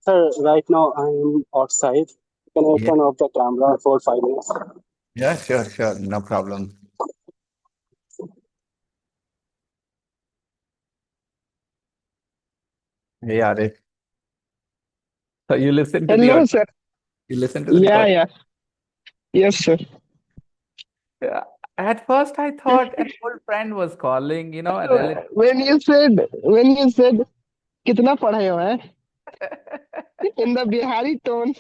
Sir, right now I am outside. Can I Yeah, turn off the camera for 5 minutes? yeah, sure, no problem. Hey, Arif. So Hello, sir. you listen to the Yeah, pod. yeah. Yes, sir. Yeah. At first, I thought an old friend was calling, a relative. When you said कितना पढ़े हो है in the Bihari tone.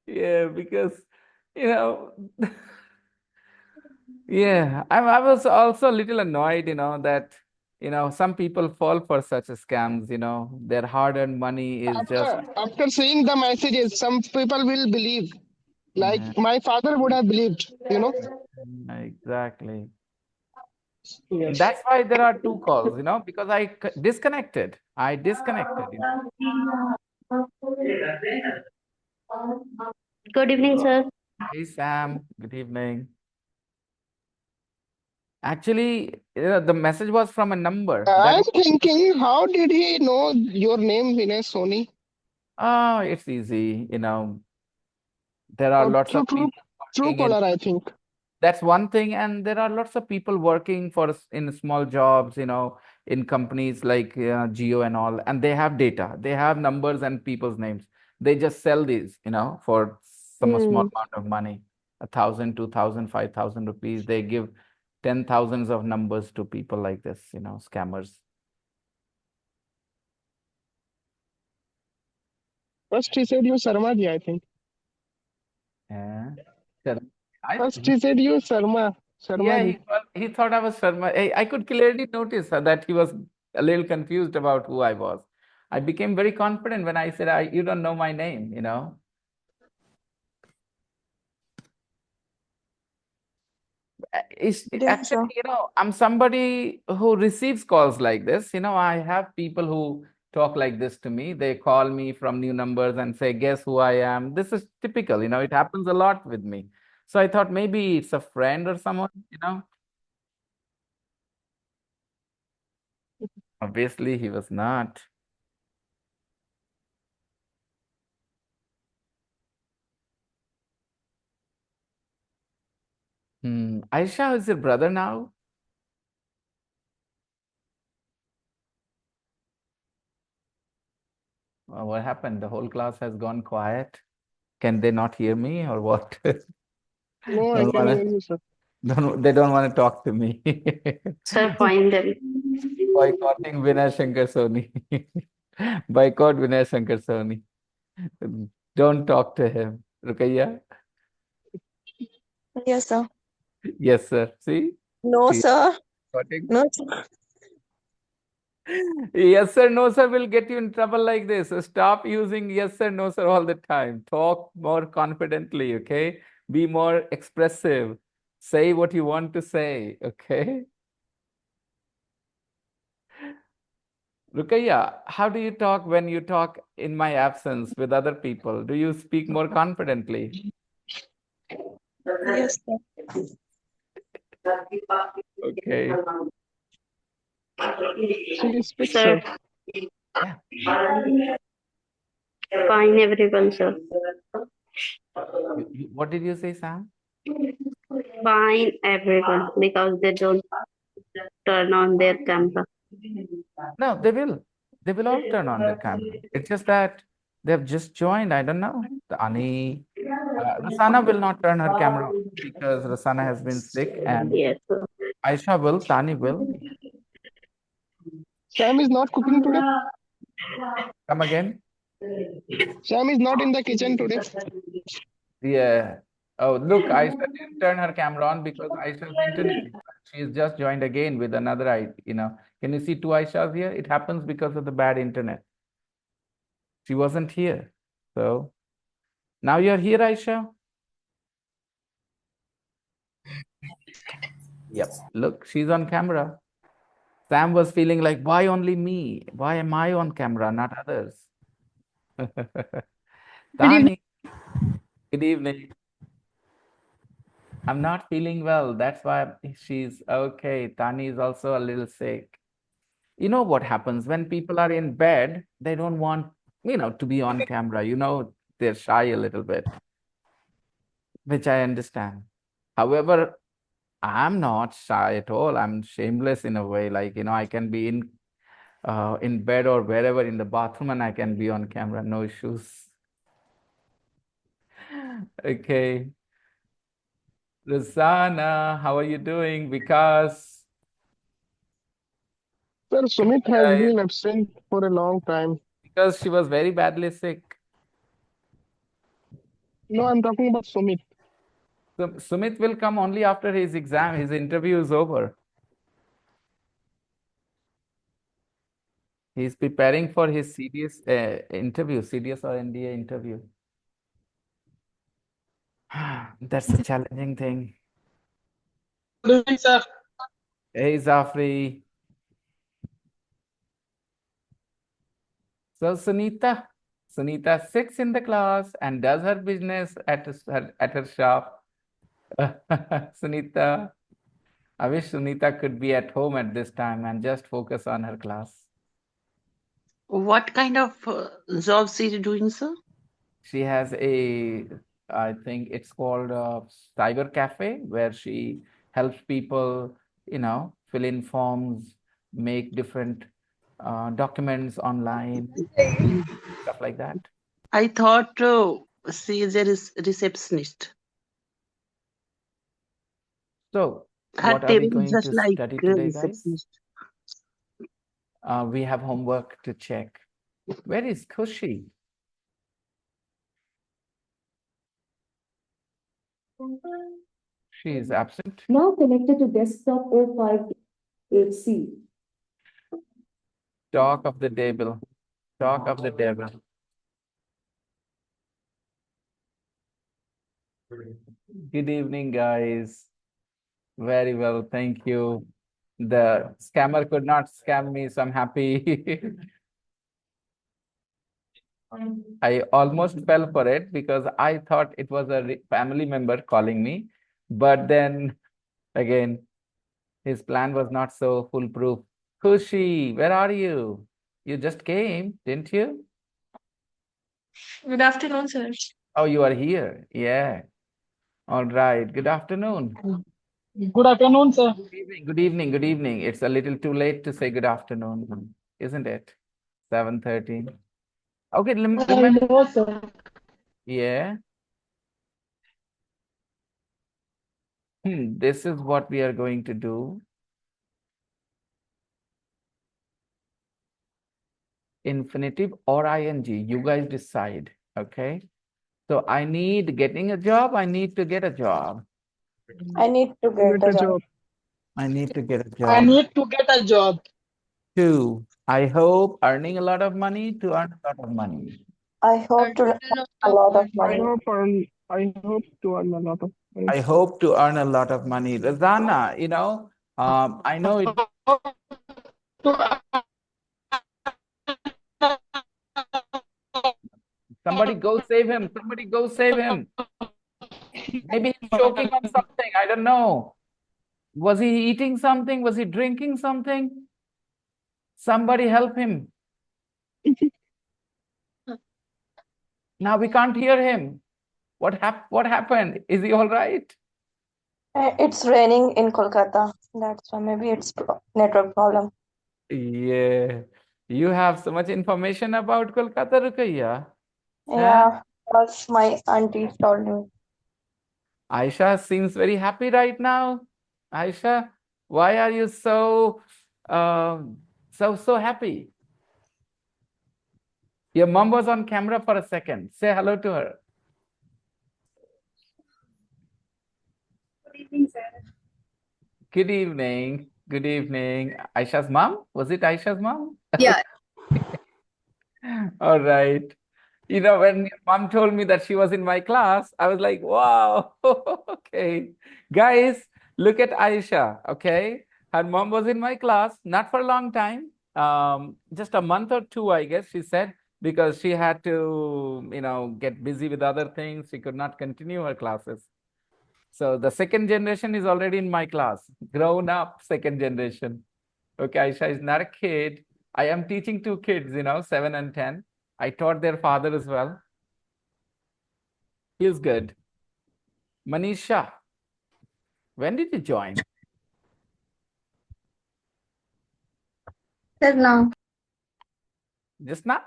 Yeah, because, you know, yeah, I was also a little annoyed, that, some people fall for such scams, their hard-earned money is just, After seeing the messages, some people will believe. Like yeah, my father would have believed. exactly. And Yes. that's why there are two calls, because disconnected. I disconnected. Good evening, sir. Hey, Sam, good evening. Actually, the message was from a number that, I'm thinking, how did he know your name, Vinay Soni? oh, it's easy, there are Or lots of true, true, people true working in, caller, I think. that's one thing, and there are lots of people working in small jobs, in companies like Geo and all, and they have data, they have numbers and people's names. They just sell these, for some small Hmm. amount of money, 1,000, 2,000, 5,000 rupees. They give 10,000s of numbers to people like this, scammers. First he said you Sarma ji, I think. Yeah. Sure. I, First he said you Sharma yeah, ji. he thought I was Sharma. I could clearly notice that he was a little confused about who I was. I became very confident when I said, you don't know my name. Yes, sir. Actually, I'm somebody who receives calls like this. I have people who talk like this to me. They call me from new numbers and say, guess who I am? This is typical, it happens a lot with me. So I thought maybe it's a friend or someone. Obviously, he was not. Aisha is your brother now? What happened? The whole class has gone quiet. Can they not hear me or what? No, I Don't can want hear to, you, sir. they don't want to talk to me. Sir, find them. Boycotting Vinay Shankar Soni. Boycott Vinay Shankar Soni. Don't talk to him. Rukaiya? Yes, sir. Yes, sir. See? No, She's sir. boycotting. No, sir. Yes, sir. No, sir will get you in trouble like this. So stop using yes, sir, no, sir all the time. Talk more confidently, okay? Be more expressive. Say what you want to say, okay? Rukaiya, how do you talk when you talk in my absence with other people? Do you speak more confidently? Yes, sir. Okay. She speaks, Sir, sir. Yeah. fine everyone, sir. What did you say, Sam? Fine everyone because they don't turn on their camera. No, they will. They will all turn on their camera. It's just that they've just joined. I don't know. Tani, Rasana will not turn her camera on because Rasana has been sick, and Yes, sir. Aisha will, Tani will. Sam is not cooking today. Come again? Sam is not in the kitchen today. Yeah. Oh, look, Aisha didn't turn her camera on because Aisha's internet is bad. She's just joined again with another I. Can you see two Aishas here? It happens because of the bad internet. She wasn't here. So now you're here, Aisha? Yep. Look, she's on camera. Sam was feeling like, why only me? Why am I on camera, not others? Good evening. Tani, good evening. I'm not feeling well. That's why she's okay. Tani is also a little sick. You know what happens when people are in bed, they don't want, to be on camera. They're shy a little bit, which I understand. However, I'm not shy at all. I'm shameless in a way. Like, I can be in bed or wherever in the bathroom and I can be on camera, no issues. Okay. Rosanna, how are you doing? Because Sir, Sumit has guys, been absent for a long time. because she was very badly sick. No, I'm talking about Sumit. So Sumit will come only after his exam, his interview is over. He's preparing for his CDS interview, CDS or NDA interview. That's a challenging thing. Good evening, sir. Hey, Zafri. So Sunita sits in the class and does her business at her shop. Sunita, I wish Sunita could be at home at this time and just focus on her class. What kind of jobs are you doing, sir? She has I think it's called a cyber cafe where she helps people, fill in forms, make different documents online, stuff like that. I thought she is a receptionist. So, Her what are we table is going just to like study a today, guys? receptionist. We have homework to check. Where is Kushi? She is absent. Now connected to desktop 058C. Talk of the devil. Talk of the devil. Good evening, guys. Very well, thank you. The scammer could not scam me, so I'm happy. I almost fell for it because I thought it was a family member calling me. But then again, his plan was not so foolproof. Kushi, where are you? You just came, didn't you? Good afternoon, sir. Oh, you are here. Yeah. All right. Good afternoon. Good afternoon, sir. Good evening. Good evening. Good evening. It's a little too late to say good afternoon, isn't it? 7:13. Okay, remember. No, sir. Yeah. This is what we are going to do. Infinitive or ing. You guys decide. Okay. So I need getting a job. I need to get a job. I need to get Get a a job. job. I need to get a I job. need to get a job. 2. I hope earning a lot of money to earn a lot of money. I hope to earn a lot of I money. hope to earn a lot of money. I hope to earn a lot of money. Razana, I know it. Somebody go save him. Somebody go save him. Maybe he's choking on something. I don't know. Was he eating something? Was he drinking something? Somebody help him. Now we can't hear him. What happened? Is he all right? It's raining in Kolkata. That's why maybe it's network problem. Yeah. You have so much information about Kolkata, Rukaiya. Yeah, because my auntie told me. Aisha seems very happy right now. Aisha, why are you so happy? Your mom was on camera for a second. Say hello to her. Good evening, sir. Good evening. Good evening. Aisha's mom? Was it Aisha's mom? Yeah. All right. When your mom told me that she was in my class, I was like, wow, okay. Guys, look at Aisha, okay? Her mom was in my class, not for a long time, just a month or two, I guess, she said, because she had to, get busy with other things. She could not continue her classes. So the second generation is already in my class, grown up second generation. Okay, Aisha is not a kid. I am teaching two kids, 7 and 10. I taught their father as well. Feels good. Manisha, when did you join? Sir, now. Just now?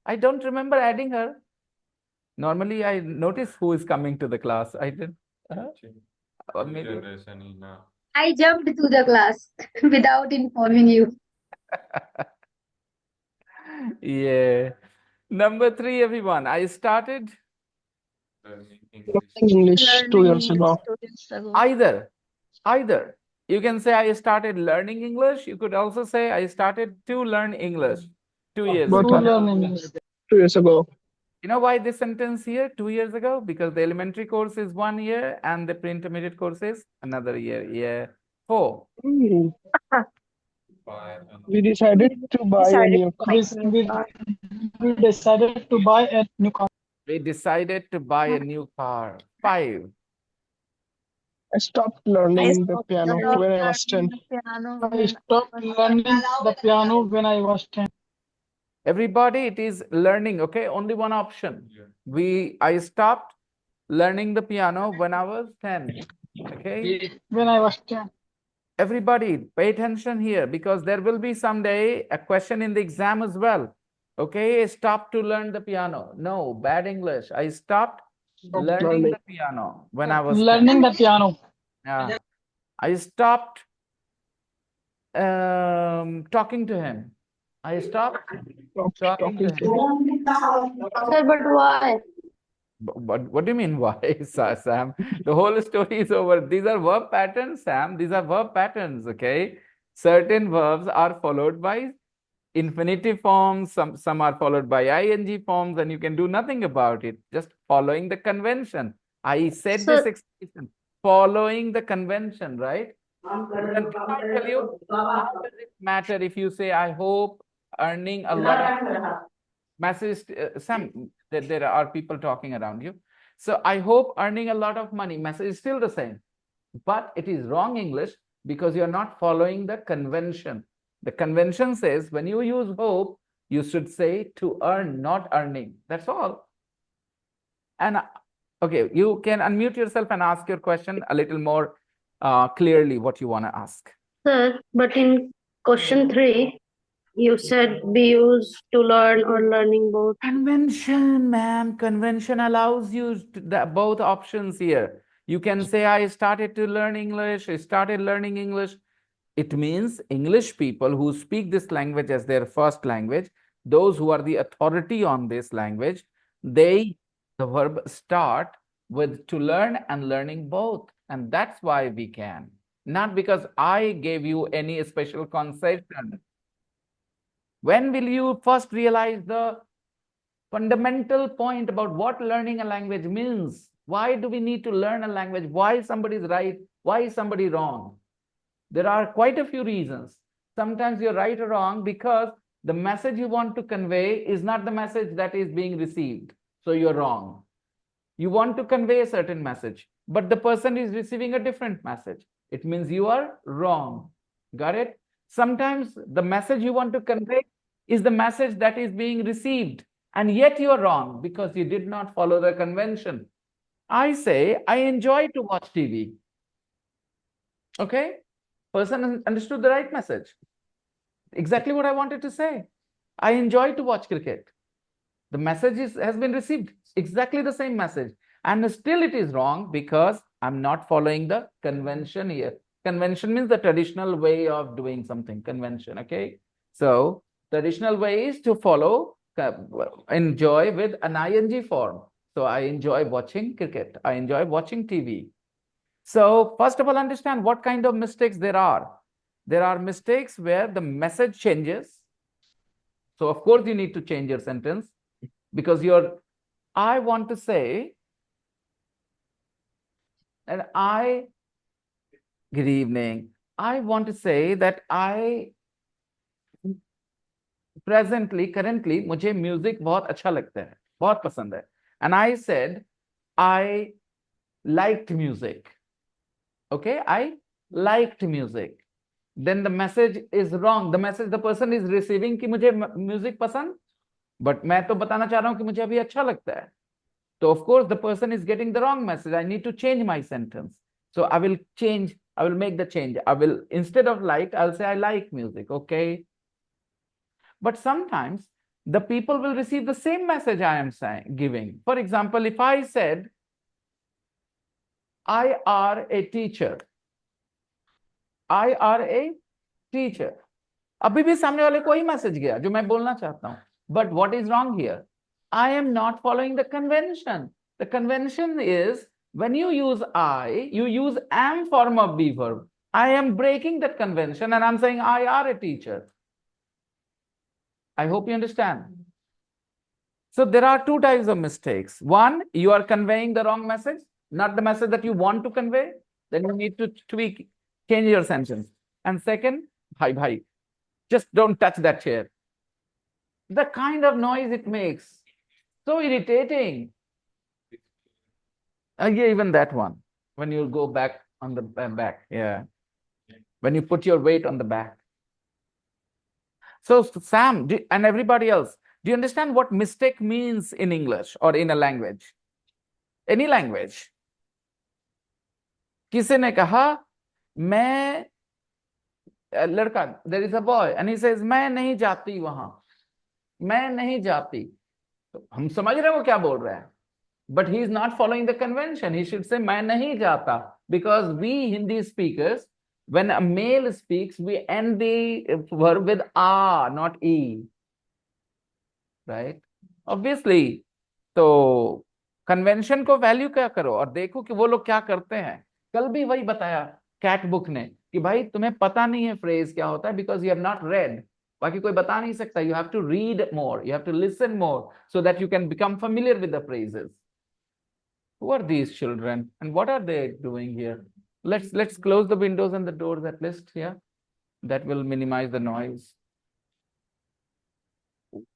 I don't remember adding her. Normally, I notice who is coming to the class. I did. Or maybe. I jumped to the class without informing you. Yeah. Number 3, everyone. I started English 2 years Learning ago. 2 years ago. either. You can say I started learning English. You could also say I started to learn English 2 years Both ago. are 2 years ago. You know why this sentence here 2 years ago? Because the elementary course is 1 year and the pre-intermediate course is another year. Yeah. 4. Hmm. We decided to buy a new car. We decided to buy a new car. We decided to buy a new car. 5. I stopped learning the piano when I was 10. I stopped learning the piano when I was 10. Everybody, it is learning, okay? Only one option. I stopped learning the piano when I was 10. Okay? When I was 10. Everybody, pay attention here because there will be someday a question in the exam as well. Okay, stop to learn the piano. No, bad English. I stopped learning the piano when I was 10. Learning the piano. Yeah. I stopped talking to him. I stopped talking to him. Sir, but why? What do you mean why, Sam? The whole story is over. These are verb patterns, Sam. These are verb patterns, okay? Certain verbs are followed by infinitive forms, some are followed by ing forms, and you can do nothing about it. Just following the convention. I said this expression, following the convention, right? Then if I tell you, how does it matter if you say, I hope earning a lot of message, Sam, there are people talking around you. So I hope earning a lot of money, message is still the same, but it is wrong English because you're not following the convention. The convention says when you use hope, you should say to earn, not earning. That's all. And okay, you can unmute yourself and ask your question a little more clearly what you want to ask. Sir, but in question 3, you said be used to learn or learning both. Convention, ma'am. Convention allows you both options here. You can say, I started to learn English, I started learning English. It means English people who speak this language as their first language, those who are the authority on this language, the verb start with to learn and learning both. And that's why we can. Not because I gave you any special conception. When will you first realize the fundamental point about what learning a language means? Why do we need to learn a language? Why somebody is right? Why is somebody wrong? There are quite a few reasons. Sometimes you're right or wrong because the message you want to convey is not the message that is being received. So you're wrong. You want to convey a certain message, but the person is receiving a different message. It means you are wrong. Got it? Sometimes the message you want to convey is the message that is being received, and yet you are wrong because you did not follow the convention. I say, I enjoy to watch TV. Okay? Person understood the right message. Exactly what I wanted to say. I enjoy to watch cricket. The message has been received. Exactly the same message. And still it is wrong because I'm not following the convention here. Convention means the traditional way of doing something. Convention, okay? So traditional way is to follow, enjoy with an ing form. So I enjoy watching cricket. I enjoy watching TV. So first of all, understand what kind of mistakes there are. There are mistakes where the message changes. So of course you need to change your sentence because I want to say that good evening. I want to say that currently मुझे music बहुत अच्छा लगता है, बहुत पसंद है. And I said I liked music. Okay, I liked music. then the message is wrong. The message the person is receiving कि मुझे म्यूजिक पसंद, but मैं तो बताना चाह रहा हूँ कि मुझे अभी अच्छा लगता है. So of course the person is getting the wrong message. I need to change my sentence. So I will change, I will make the change. I will, instead of like, I'll say I like music, okay? But sometimes the people will receive the same message I am giving. For example, if I said, I are a teacher. I are a teacher. अभी भी सामने वाले को ही message गया जो मैं बोलना चाहता हूं. But what is wrong here? I am not following the convention. The convention is when you use I, you use am form of be verb. I am breaking that convention and I'm saying I are a teacher. I hope you understand. So there are two types of mistakes. One, you are conveying the wrong message, not the message that you want to convey. Then you need to tweak, change your sentence. And second, bhai, just don't touch that chair. The kind of noise it makes, so irritating. Yeah, even that one, when you go back on the back, yeah. When you put your weight on the back. So Sam and everybody else, do you understand what mistake means in English or in a language? Any language. किसी ने कहा मैं लड़का, there is a boy and he says मैं नहीं जाती वहां, मैं नहीं जाती. तो हम समझ रहे हैं वो क्या बोल रहा है, but he is not following the convention. He should say मैं नहीं जाता, because we Hindi speakers, when a male speaks, we end the verb with a, not e, right? Obviously. तो कन्वेंशन को वैल्यू क्या करो और देखो कि वो लोग क्या करते हैं. कल भी वही बताया कैट बुक ने कि भाई तुम्हें पता नहीं है फ्रेज क्या होता है, because you have not read. बाकी कोई बता नहीं सकता. You have to read more, you have to listen more, so that you can become familiar with the phrases. Who are these children and what are they doing here? Let's close the windows and the doors at least here. That will minimize the noise.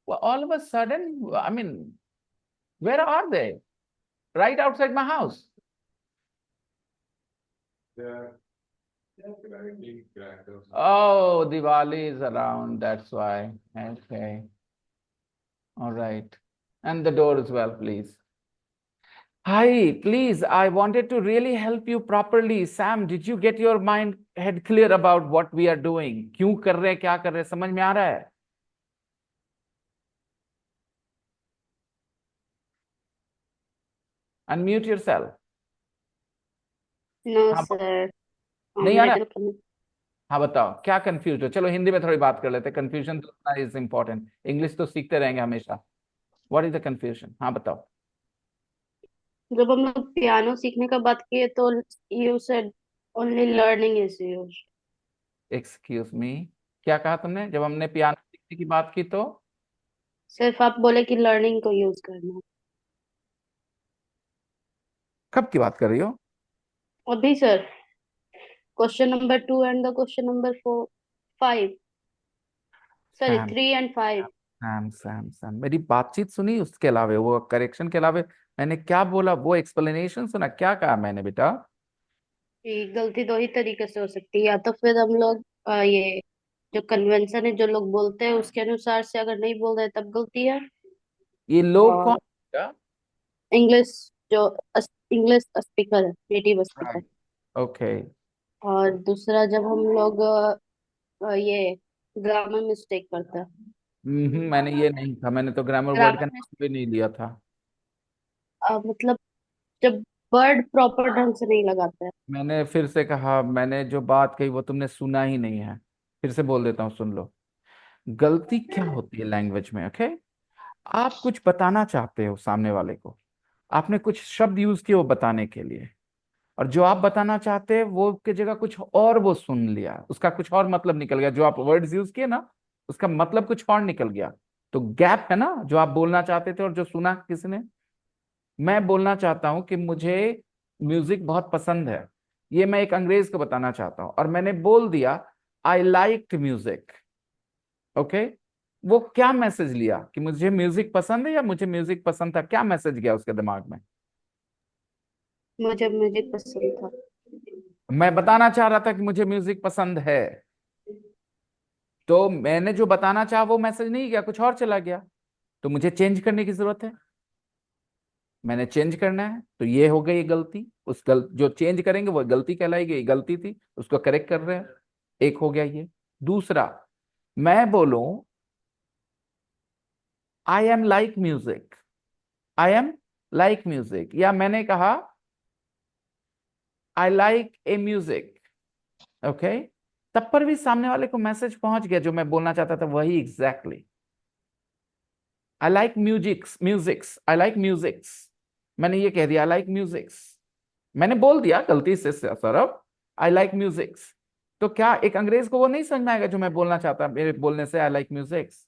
Well, all of a sudden, I mean, where are they? Right outside my house. Oh, Diwali is around, that's why. Okay. All right. And the door as well, please. Hi, please, I wanted to really help you properly. Sam, did you get your head clear about what we are doing? क्यों कर रहे हैं, क्या कर रहे हैं, समझ में आ रहा है? Unmute yourself. No, हाँ, sir. नहीं आ रहा? Middle comment. हाँ बताओ क्या कंफ्यूज हो. चलो हिंदी में थोड़ी बात कर लेते हैं. कंफ्यूजन तो इज इम्पोर्टेंट. इंग्लिश तो सीखते रहेंगे हमेशा. What is the confusion? हाँ बताओ. जब हम लोग पियानो सीखने का बात किए तो you said only learning is used. Excuse me, क्या कहा तुमने? जब हमने पियानो सीखने की बात की तो सिर्फ आप बोले कि लर्निंग को यूज करना. कब की बात कर रही हो? अभी sir, question number 2 and the question number 5. Sorry, Sam 3 and 5. Sam मेरी बातचीत सुनी, उसके अलावा वो करेक्शन के अलावा मैंने क्या बोला, वो एक्सप्लेनेशन सुना, क्या कहा मैंने बेटा? गलती दो ही तरीके से हो सकती है. या तो फिर हम लोग ये जो कन्वेंशन है जो लोग बोलते हैं उसके अनुसार से अगर नहीं बोल रहे तब गलती है. ये लोग कौन? और इंग्लिश जो इंग्लिश स्पीकर है, नेटिव स्पीकर. ओके. और दूसरा जब हम लोग ये ग्रामर मिस्टेक करते हैं. मैंने ये नहीं था. मैंने तो ग्रामर वर्ड का ग्रामर नाम भी नहीं लिया था. मतलब जब वर्ड प्रॉपर ढंग से नहीं लगाते हैं. मैंने फिर से कहा, मैंने जो बात कही वो तुमने सुना ही नहीं है. फिर से बोल देता हूँ, सुन लो. गलती क्या होती है लैंग्वेज में? ओके, आप कुछ बताना चाहते हो सामने वाले को, आपने कुछ शब्द यूज किए वो बताने के लिए, और जो आप बताना चाहते हैं वो की जगह कुछ और वो सुन लिया, उसका कुछ और मतलब निकल गया. जो आप वर्ड्स यूज किए ना, उसका मतलब कुछ और निकल गया. तो गैप है ना, जो आप बोलना चाहते थे और जो सुना किसी ने. मैं बोलना चाहता हूं कि मुझे म्यूजिक बहुत पसंद है, ये मैं एक अंग्रेज को बताना चाहता हूं, और मैंने बोल दिया आई लाइक म्यूजिक. ओके, वो क्या मैसेज लिया कि मुझे म्यूजिक पसंद है या मुझे म्यूजिक पसंद था? क्या मैसेज गया उसके दिमाग में? मुझे म्यूजिक पसंद था. मैं बताना चाह रहा था कि मुझे म्यूजिक पसंद है. तो मैंने जो बताना चाहा वो मैसेज नहीं गया, कुछ और चला गया, तो मुझे चेंज करने की जरूरत है, मैंने चेंज करना है। तो ये हो गई गलती, जो चेंज करेंगे वो गलती कहलाएगी, ये गलती थी, उसको करेक्ट कर रहे हैं। एक हो गया ये। दूसरा, मैं बोलूं I am like music, I am like music, या मैंने कहा I like a music, okay, तब पर भी सामने वाले को मैसेज पहुंच गया जो मैं बोलना चाहता था वही exactly. I like musics, musics, I like musics, मैंने ये कह दिया आई लाइक म्यूजिक्स, मैंने बोल दिया गलती से सौरभ, आई लाइक म्यूजिक्स। तो क्या एक अंग्रेज को वो नहीं समझ में आएगा जो मैं बोलना चाहता, मेरे बोलने से आई लाइक म्यूजिक्स?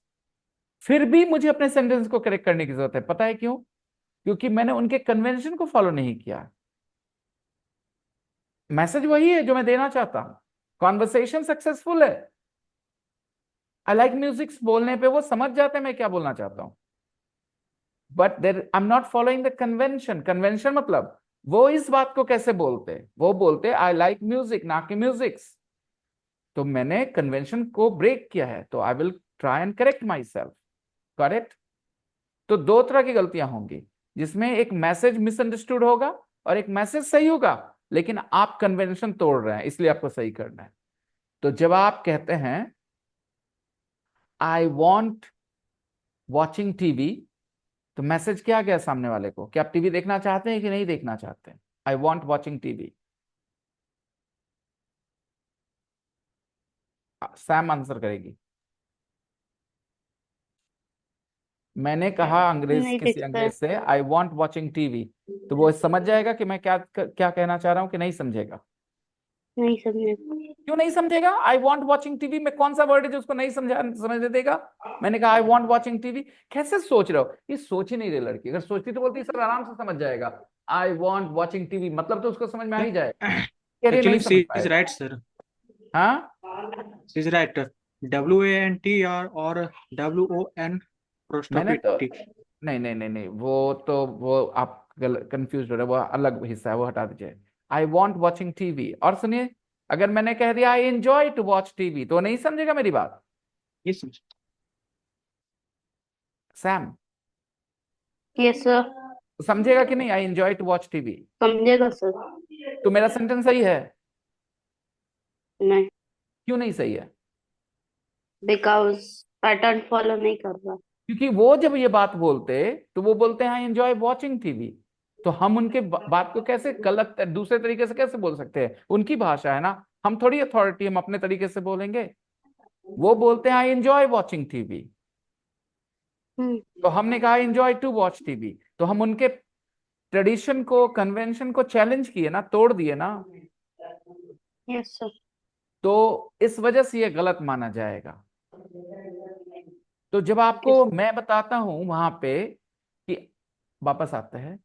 फिर भी मुझे अपने सेंटेंस को करेक्ट करने की जरूरत है, पता है क्यों? क्योंकि मैंने उनके कन्वेंशन को फॉलो नहीं किया। मैसेज वही है जो मैं देना चाहता हूं, कॉन्वर्सेशन सक्सेसफुल है, आई लाइक म्यूजिक बोलने पे वो समझ जाते हैं मैं क्या बोलना चाहता हूं, but there I am not following the convention. Convention मतलब वो इस बात को कैसे बोलते, वो बोलते आई लाइक म्यूजिक ना कि म्यूजिक्स। तो मैंने कन्वेंशन को ब्रेक किया है, तो I will try and correct my self, correct. तो दो तरह की गलतियां होंगी, जिसमें एक मैसेज मिसअंडरस्टूड होगा और एक मैसेज सही होगा, लेकिन आप कन्वेंशन तोड़ रहे हैं, इसलिए आपको सही करना है। तो जब आप कहते हैं आई वॉन्ट वॉचिंग टीवी, तो मैसेज क्या गया सामने वाले को कि आप टीवी देखना चाहते हैं कि नहीं देखना चाहते हैं? आई want watching TV. Sam answer करेगी। मैंने कहा अंग्रेज, नहीं किसी दिखता है। अंग्रेज से आई वॉन्ट वॉचिंग टीवी, तो वो समझ जाएगा कि मैं क्या क्या कहना चाह रहा हूं कि नहीं समझेगा? नहीं समझे। क्यों नहीं समझेगा? आई वॉन्ट वॉचिंग टीवी में कौन सा वर्ड है जो उसको नहीं समझने देगा? मैंने कहा आई वॉन्ट वॉचिंग टीवी। कैसे सोच रहे हो? ये सोच ही नहीं रही लड़की, अगर सोचती तो बोलती सर आराम से समझ जाएगा, आई वॉन्ट वॉचिंग टीवी मतलब तो उसको समझ में आ ही जाएगा, कह रही है नहीं Actually, समझ she is पाएगा। right, sir. हाँ, She is right. WANTR or WON मैंने apostrophe तो T. नहीं नहीं नहीं नहीं, वो आप कंफ्यूज हो रहे हो, वो अलग हिस्सा है, वो हटा दीजिए। I want watching TV. और सुनिए, अगर मैंने कह दिया I enjoy to watch TV, तो नहीं समझेगा मेरी बात? Yes, sir. Sam, yes sir. समझेगा कि नहीं I enjoy to watch TV? समझेगा सर। तो मेरा सेंटेंस सही है? नहीं, क्यों नहीं सही है? बिकॉज पैटर्न फॉलो नहीं कर रहा। क्योंकि वो जब ये बात बोलते तो वो बोलते हैं आई एंजॉय वॉचिंग टीवी, तो हम उनके बात को कैसे गलत दूसरे तरीके से कैसे बोल सकते हैं? उनकी भाषा है ना, हम थोड़ी अथॉरिटी, हम अपने तरीके से बोलेंगे। वो बोलते हैं आई एंजॉय वॉचिंग टीवी, तो हमने कहा एंजॉय टू वॉच टीवी, तो हम उनके ट्रेडिशन को, कन्वेंशन को चैलेंज किए ना, तोड़ दिए ना, यस सर। तो इस वजह से ये गलत माना जाएगा। तो जब आपको मैं बताता हूं वहां पे कि वापस आते हैं,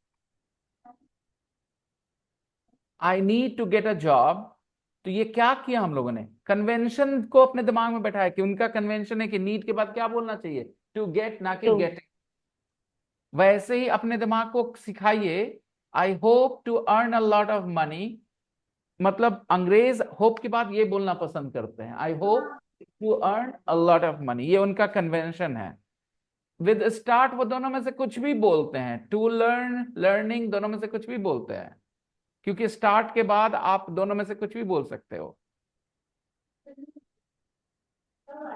I need to get a job, तो ये क्या किया हम लोगों ने? कन्वेंशन को अपने दिमाग में बैठाया कि उनका कन्वेंशन है कि नीड के बाद क्या बोलना चाहिए, टू गेट ना कि टू। गेट। वैसे ही अपने दिमाग को सिखाइए, I hope to earn a lot of money, मतलब अंग्रेज होप के बाद ये बोलना पसंद करते हैं, I hope to earn a lot of money, ये उनका कन्वेंशन है। विद स्टार्ट वो दोनों में से कुछ भी बोलते हैं, टू लर्न, लर्निंग, दोनों में से कुछ भी बोलते हैं, क्योंकि स्टार्ट के बाद आप दोनों में से कुछ भी बोल सकते हो।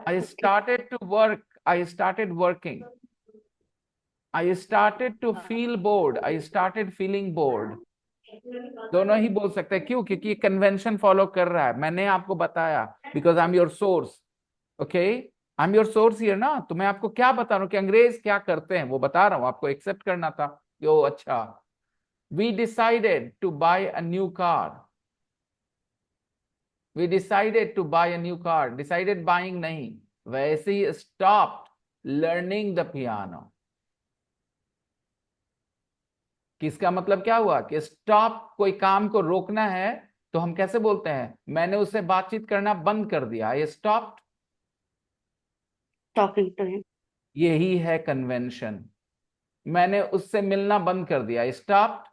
I started to work, I started working, I started to feel bored, I started feeling bored, दोनों ही बोल सकते हैं। क्यों? क्योंकि कन्वेंशन फॉलो कर रहा है, मैंने आपको बताया, because I am your source, okay, I am your source here ना। तो मैं आपको क्या बता रहा हूँ कि अंग्रेज क्या करते हैं वो बता रहा हूँ, आपको एक्सेप्ट करना था कि ओ अच्छा। We decided to buy a new car, we decided to buy a new car, decided buying नहीं, वैसे ही स्टॉप्ड लर्निंग द पियानो। किसका मतलब क्या हुआ कि स्टॉप, कोई काम को रोकना है तो हम कैसे बोलते हैं? मैंने उससे बातचीत करना बंद कर दिया, I stopped talking to him. यही है कन्वेंशन। मैंने उससे मिलना बंद कर दिया, आई स्टॉप्ड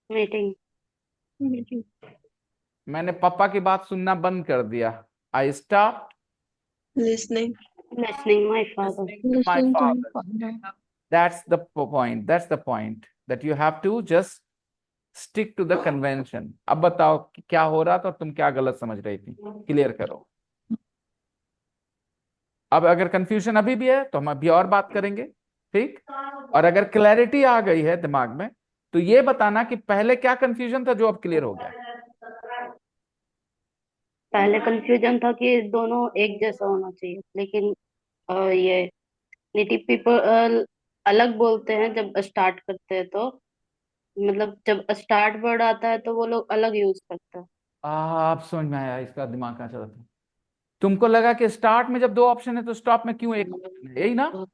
मीटिंग। मैंने पापा की बात सुनना बंद कर दिया, I stopped Listening. Listening my father. Listening to my Listening to father. my father. That's the point. That's the point. That you have to just stick to the convention. अब बताओ कि क्या हो रहा था और तुम क्या गलत समझ रही थी, क्लियर करो. अब अगर कंफ्यूजन अभी भी है तो हम अभी और बात करेंगे, ठीक. और अगर क्लैरिटी आ गई है दिमाग में तो ये बताना कि पहले क्या कंफ्यूजन था जो अब क्लियर हो गया. पहले कंफ्यूजन था कि दोनों एक जैसा होना चाहिए, लेकिन ये नेटिव पीपल अलग बोलते हैं जब स्टार्ट करते हैं, तो मतलब जब स्टार्ट वर्ड आता है तो वो लोग अलग यूज करते हैं। आप समझ में आया इसका दिमाग कहाँ चला था. तुमको लगा कि स्टार्ट में जब दो ऑप्शन है तो स्टॉप में क्यों एक ऑप्शन है, यही ना.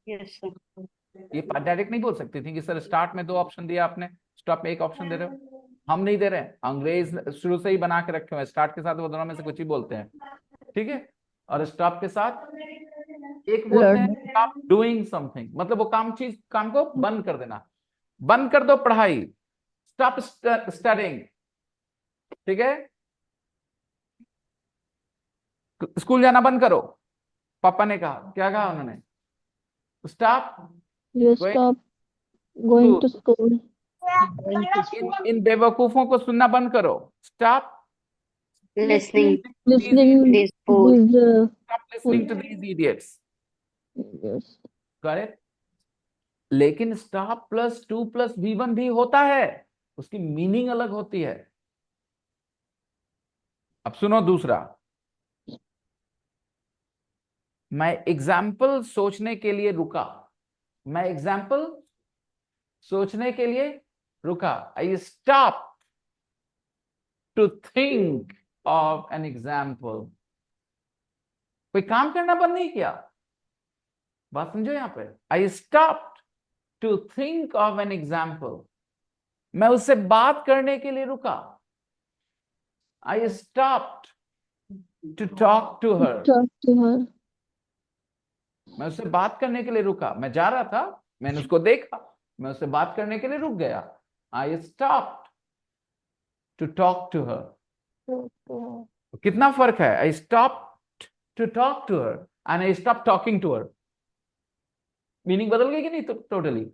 Yes sir. ये डायरेक्ट नहीं बोल सकती थी कि सर स्टार्ट में दो ऑप्शन दिया आपने, स्टॉप में एक ऑप्शन दे रहे हो. हम नहीं दे रहे हैं, अंग्रेज शुरू से ही बना के रखे हुए हैं, स्टार्ट के साथ वो दोनों में से कुछ ही बोलते हैं, ठीक है. और स्टॉप के साथ एक बोलते हैं स्टॉप डूइंग समथिंग, मतलब वो काम को बंद कर देना. बंद कर दो पढ़ाई, स्टॉप स्टडिंग, ठीक है. स्कूल जाना बंद करो, पापा ने कहा, क्या कहा उन्होंने, stop You stop going to school. इन बेवकूफों को सुनना बंद करो, stop listening Listening this fool. these stop listening to these idiots. yes. Correct. लेकिन stop plus two plus V1 भी होता है, उसकी मीनिंग अलग होती है. अब सुनो दूसरा. मैं एग्जाम्पल सोचने के लिए रुका, मैं एग्जाम्पल सोचने के लिए रुका. I stop to think of an example. कोई काम करना बंद नहीं किया, बात समझो यहां पे. I stop to think of an example. मैं उससे बात करने के लिए रुका. I stopped to talk to her. Talk to her. मैं उससे बात करने के लिए रुका. मैं जा रहा था, मैंने उसको देखा, मैं उससे बात करने के लिए रुक गया. I stopped to talk to her. कितना फर्क है. I stopped to talk to her and I stop talking to her. Meaning बदल गई कि नहीं totally.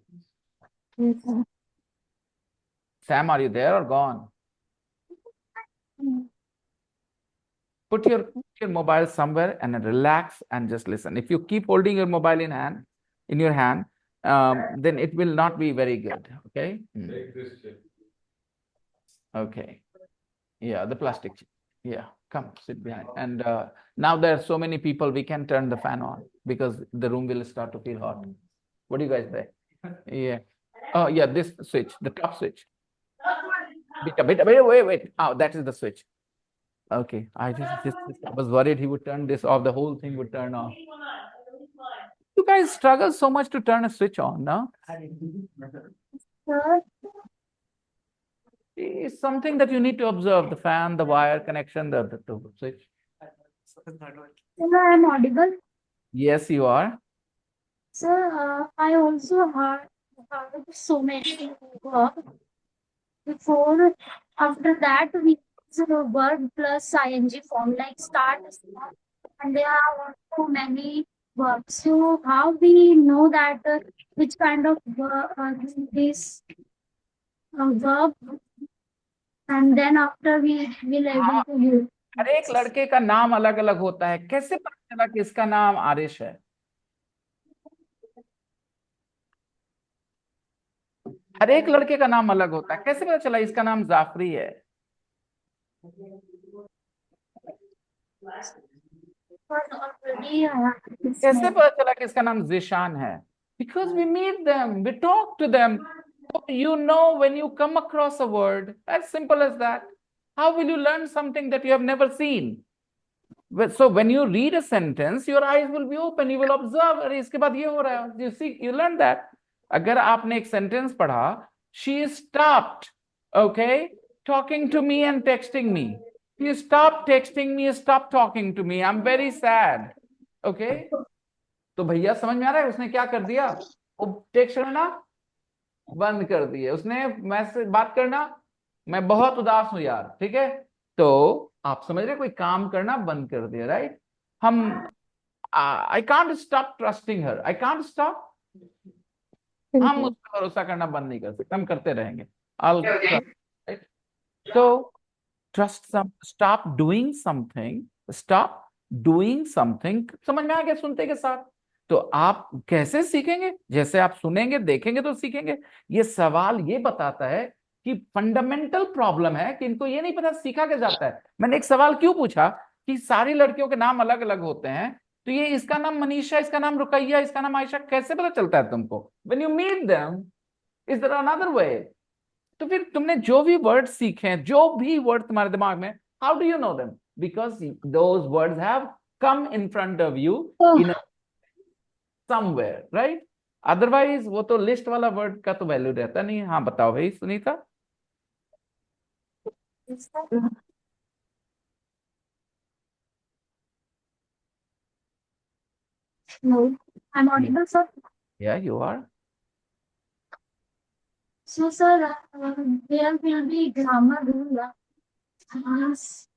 Sam, are you there or gone? Put your mobile somewhere and then relax and just listen. If you keep holding your mobile in your hand, then it will not be very good. Okay. Okay. Yeah, the plastic. Yeah, come sit behind. And now there are so many people, we can turn the fan on because the room will start to feel hot. What do you guys say? Yeah. Oh yeah, this switch, the top switch. Wait. Oh, that is the switch. Okay, I was worried he would turn this off. The whole thing would turn off. You guys struggle so much to turn a switch on, no? It's something that you need to observe: the fan, the wire connection, the switch. Sir, I am audible. Yes, you are. Sir, I also heard so many work before. After that, we use a verb plus ing form like start, stop, and there are also many verbs. So how we know that which kind of this verb, and then after we will able to use. हर एक लड़के का नाम अलग अलग होता है. कैसे पता चला कि इसका नाम आरिश है? हर एक लड़के का नाम अलग होता है. कैसे पता चला इसका नाम जाफरी है? कैसे पता चला कि इसका नाम जिशान है? Because we meet them, we talk to them. You know when you come across a word, as simple as that. How will you learn something that you have never seen? So when you read a sentence, your eyes will be open. You will observe. अरे इसके बाद ये हो रहा है. You see, you learn that. अगर आपने एक sentence पढ़ा, she stopped, okay, talking to me and texting me. She stopped texting me, stopped talking to me. I'm very sad. Okay. तो भैया समझ में आ रहा है उसने क्या कर दिया? वो टेक्स्ट करना बंद कर दिए. उसने मैसेज बात करना, मैं बहुत उदास हूं यार, ठीक है. तो आप समझ रहे, कोई काम करना बंद कर दिया, राइट. हम I can't stop trusting her. I can't stop. हम उस पर भरोसा करना बंद नहीं कर सकते, हम करते रहेंगे. I'll trust, right? So trust stop doing something. Stop doing something. समझ में आ गया सुनते के साथ? तो आप कैसे सीखेंगे? जैसे आप सुनेंगे, देखेंगे तो सीखेंगे. ये सवाल ये बताता है कि फंडामेंटल प्रॉब्लम है कि इनको ये नहीं पता सीखा कैसे जाता है. मैंने एक सवाल क्यों पूछा कि सारी लड़कियों के नाम अलग अलग होते हैं, तो ये इसका नाम मनीषा, इसका नाम रुकैया, इसका नाम आयशा, कैसे पता चलता है तुमको? When you meet them, is there another way? तो फिर तुमने जो भी वर्ड सीखे हैं, जो भी वर्ड तुम्हारे दिमाग में, how do you know them? Because those words have come in front of you in somewhere, right? Otherwise वो तो लिस्ट वाला वर्ड का तो वैल्यू रहता नहीं है. हाँ बताओ भाई Sunita. No, I'm audible, sir. Yeah, you are. So, sir, there will be grammar rule. Yes.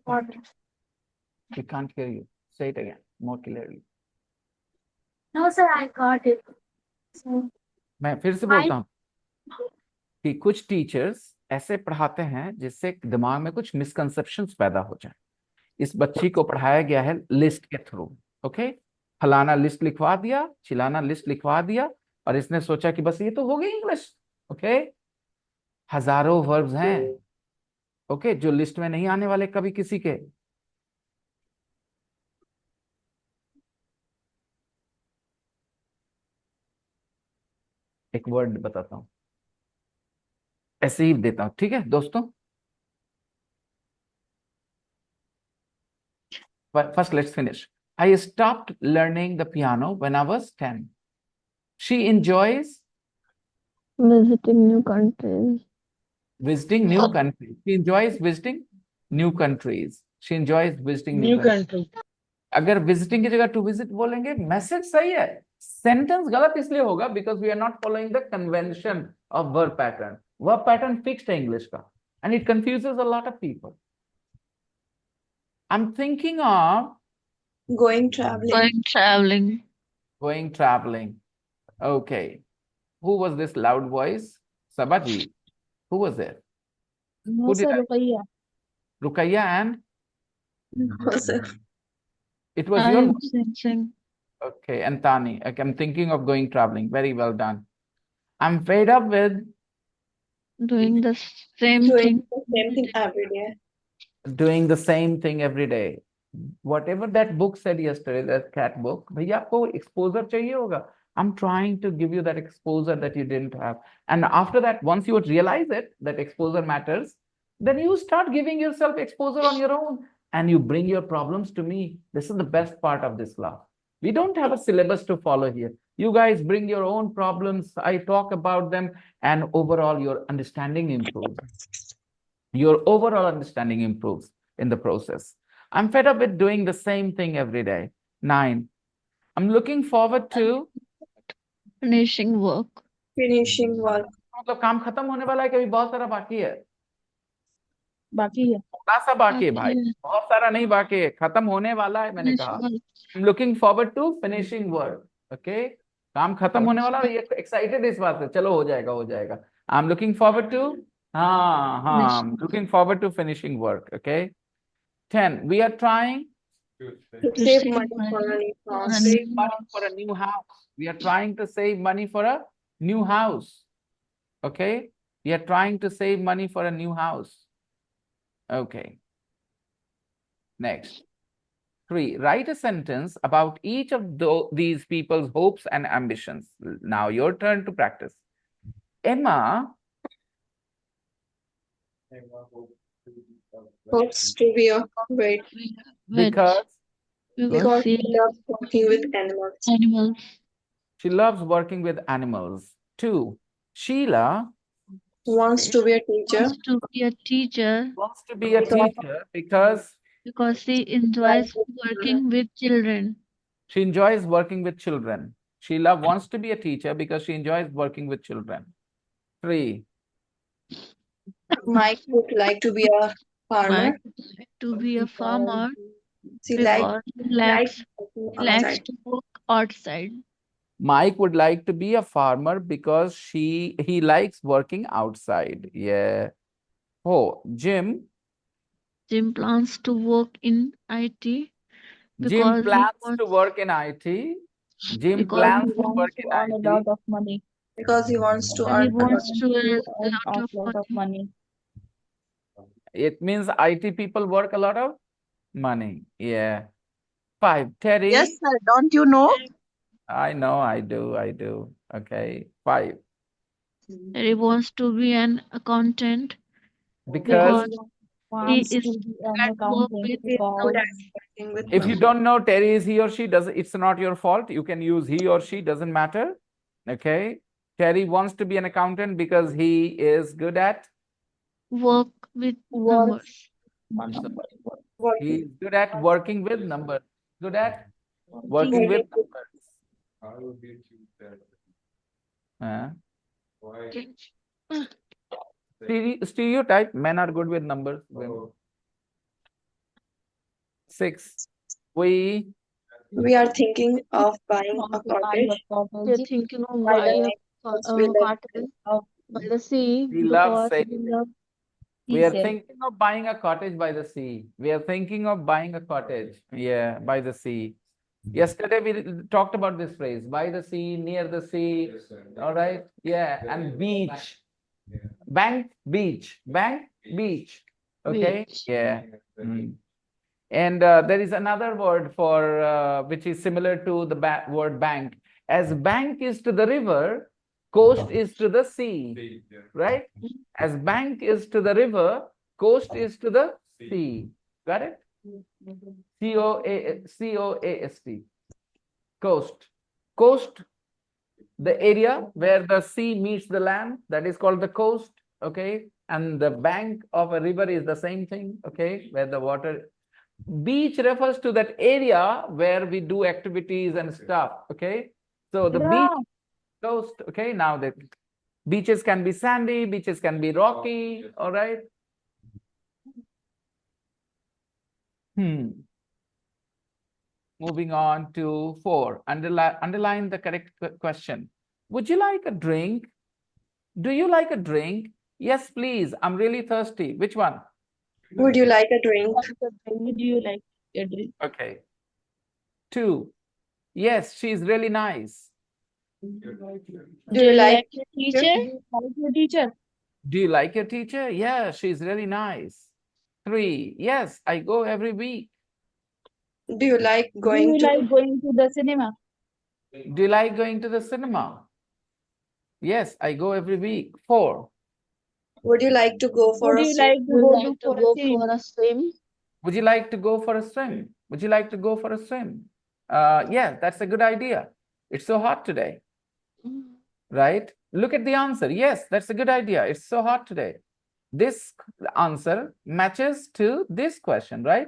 What? We can't hear you. Say it again more clearly. No, sir, I got it. So, मैं फिर से बोलता हूँ कि कुछ teachers ऐसे पढ़ाते हैं जिससे दिमाग में कुछ मिसकंसेप्शंस पैदा हो जाए. इस बच्ची को पढ़ाया गया है लिस्ट के थ्रू. ओके, फलाना लिस्ट लिखवा दिया, चिलाना लिस्ट लिखवा दिया, और इसने सोचा कि बस ये तो हो गई इंग्लिश. ओके, हजारों वर्ब्स हैं, ओके, जो लिस्ट में नहीं आने वाले कभी किसी के. एक वर्ड बताता हूं, ऐसे ही देता हूं, ठीक है दोस्तों? First, let's finish. I stopped learning the piano when I was 10. She enjoys visiting new countries. visiting new countries. She enjoys visiting new countries. She enjoys visiting new new countries. Country. अगर visiting की जगह to visit बोलेंगे, message सही है, sentence गलत इसलिए होगा because we are not following the convention of verb pattern. Verb pattern fixed है English का, and it confuses a lot of people. I'm thinking of Going traveling. Going traveling. going traveling. Okay. Who was this loud voice? Sabaji. Who was it? No, Who did sir, I? Ruqayya. Rukaiya, and No, sir. it was your voice. Sensing. Okay, and Tani. Okay, I'm thinking of going traveling. Very well done. I'm fed up with Doing the same Doing thing. the same thing every day. doing the same thing every day. Whatever that book said yesterday, that cat book, भैया आपको exposure चाहिए होगा. I'm trying to give you that exposure that you didn't have. And after that, once you realize it, that exposure matters, then you start giving yourself exposure on your own and you bring your problems to me. This is the best part of this class. We don't have a syllabus to follow here. You guys bring your own problems. I talk about them, and overall your understanding improves. Your overall understanding improves in the process. I'm fed up with doing the same thing every day. 9. I'm looking forward to Finishing work. Finishing work. मतलब काम खत्म होने वाला है कि अभी बहुत सारा बाकी है? बाकी है. थोड़ा सा बाकी है भाई, बहुत सारा नहीं बाकी है, खत्म होने वाला है. मैंने Finish कहा work. I'm looking forward to finishing work. Okay, काम खत्म होने वाला है, ये एक्साइटेड इस बात से, चलो हो जाएगा हो जाएगा. I'm looking forward to I'm looking forward to finishing work. Okay. 10. We are trying To save money for a new house. save money for a new house. We are trying to save money for a new house. Okay. We are trying to save money for a new house. Okay. Next. 3. Write a sentence about each of these people's hopes and ambitions. Now your turn to practice. Emma Hopes to be a great because because she he loves working with animals. animals. she loves working with animals. 2. Sheila Wants to be a teacher Wants to be a teacher wants to be a teacher because because she enjoys working with children. she enjoys working with children. Sheila wants to be a teacher because she enjoys working with children. 3. Mike would like to be a farmer. Mike would like to be a farmer She like because he likes outside. to work outside. Mike would like to be a farmer because he likes working outside. Yeah. Oh, Jim Jim plans to work in IT Jim because he plans to wants work in IT. Jim because plans he to wants work to in earn a IT. lot of money. Because he wants to And he earn a lot. wants to earn a lot of money. It means IT people work a lot of money. Yeah. 5. Terry. Yes, sir. Don't you know? I know, I do. Okay. 5. And he wants to be an accountant Because he is at work with numbers. Working with if you don't know Terry is he or she, does it's not your fault. You can use he or she, doesn't matter. Okay. Terry wants to be an accountant because he is good at Work with numbers. he's good at working with numbers. Good at working with numbers. Stereotype, men are good with numbers. Women. 6. We are thinking of buying a cottage. We're thinking of buying a cottage by the sea we love because saying we love we are seashell. thinking of buying a cottage by the sea. We are thinking of buying a cottage, yeah, by the sea. Yesterday we talked about this phrase, by the sea, near the sea. All right, yeah, and beach. Bank, beach. Bank, beach. Okay, Beach. yeah. And there is another word for which is similar to the word bank. As bank is to the river, coast is to the sea, right? As bank is to the river, coast is to the sea. Got it? C-O-A-S-T. Coast. Coast, the area where the sea meets the land, that is called the coast. Okay. And the bank of a river is the same thing. Okay. Where the water. Beach refers to that area where we do activities and stuff. Okay. So the beach, coast. Okay. Now the beaches can be sandy, beaches can be rocky. All right. Moving on to 4. Underline the correct question. Would you like a drink? Do you like a drink? Yes, please. I'm really thirsty. Which one? Would you like a drink? Would you like a drink? Okay. 2. Yes, she's really nice. Do you like your teacher? Do you like your teacher? Yeah, she's really nice. 3. Yes, I go every week. Do you like going going to the cinema? Do you like going to the cinema? Yes, I go every week. 4. Would you like to go for a swim? Go for a swim? Would you like to go for a swim? Would you like to go for a swim? Yeah, that's a good idea. It's so hot today. Right? Look at the answer. Yes, that's a good idea. It's so hot today. This answer matches to this question, right?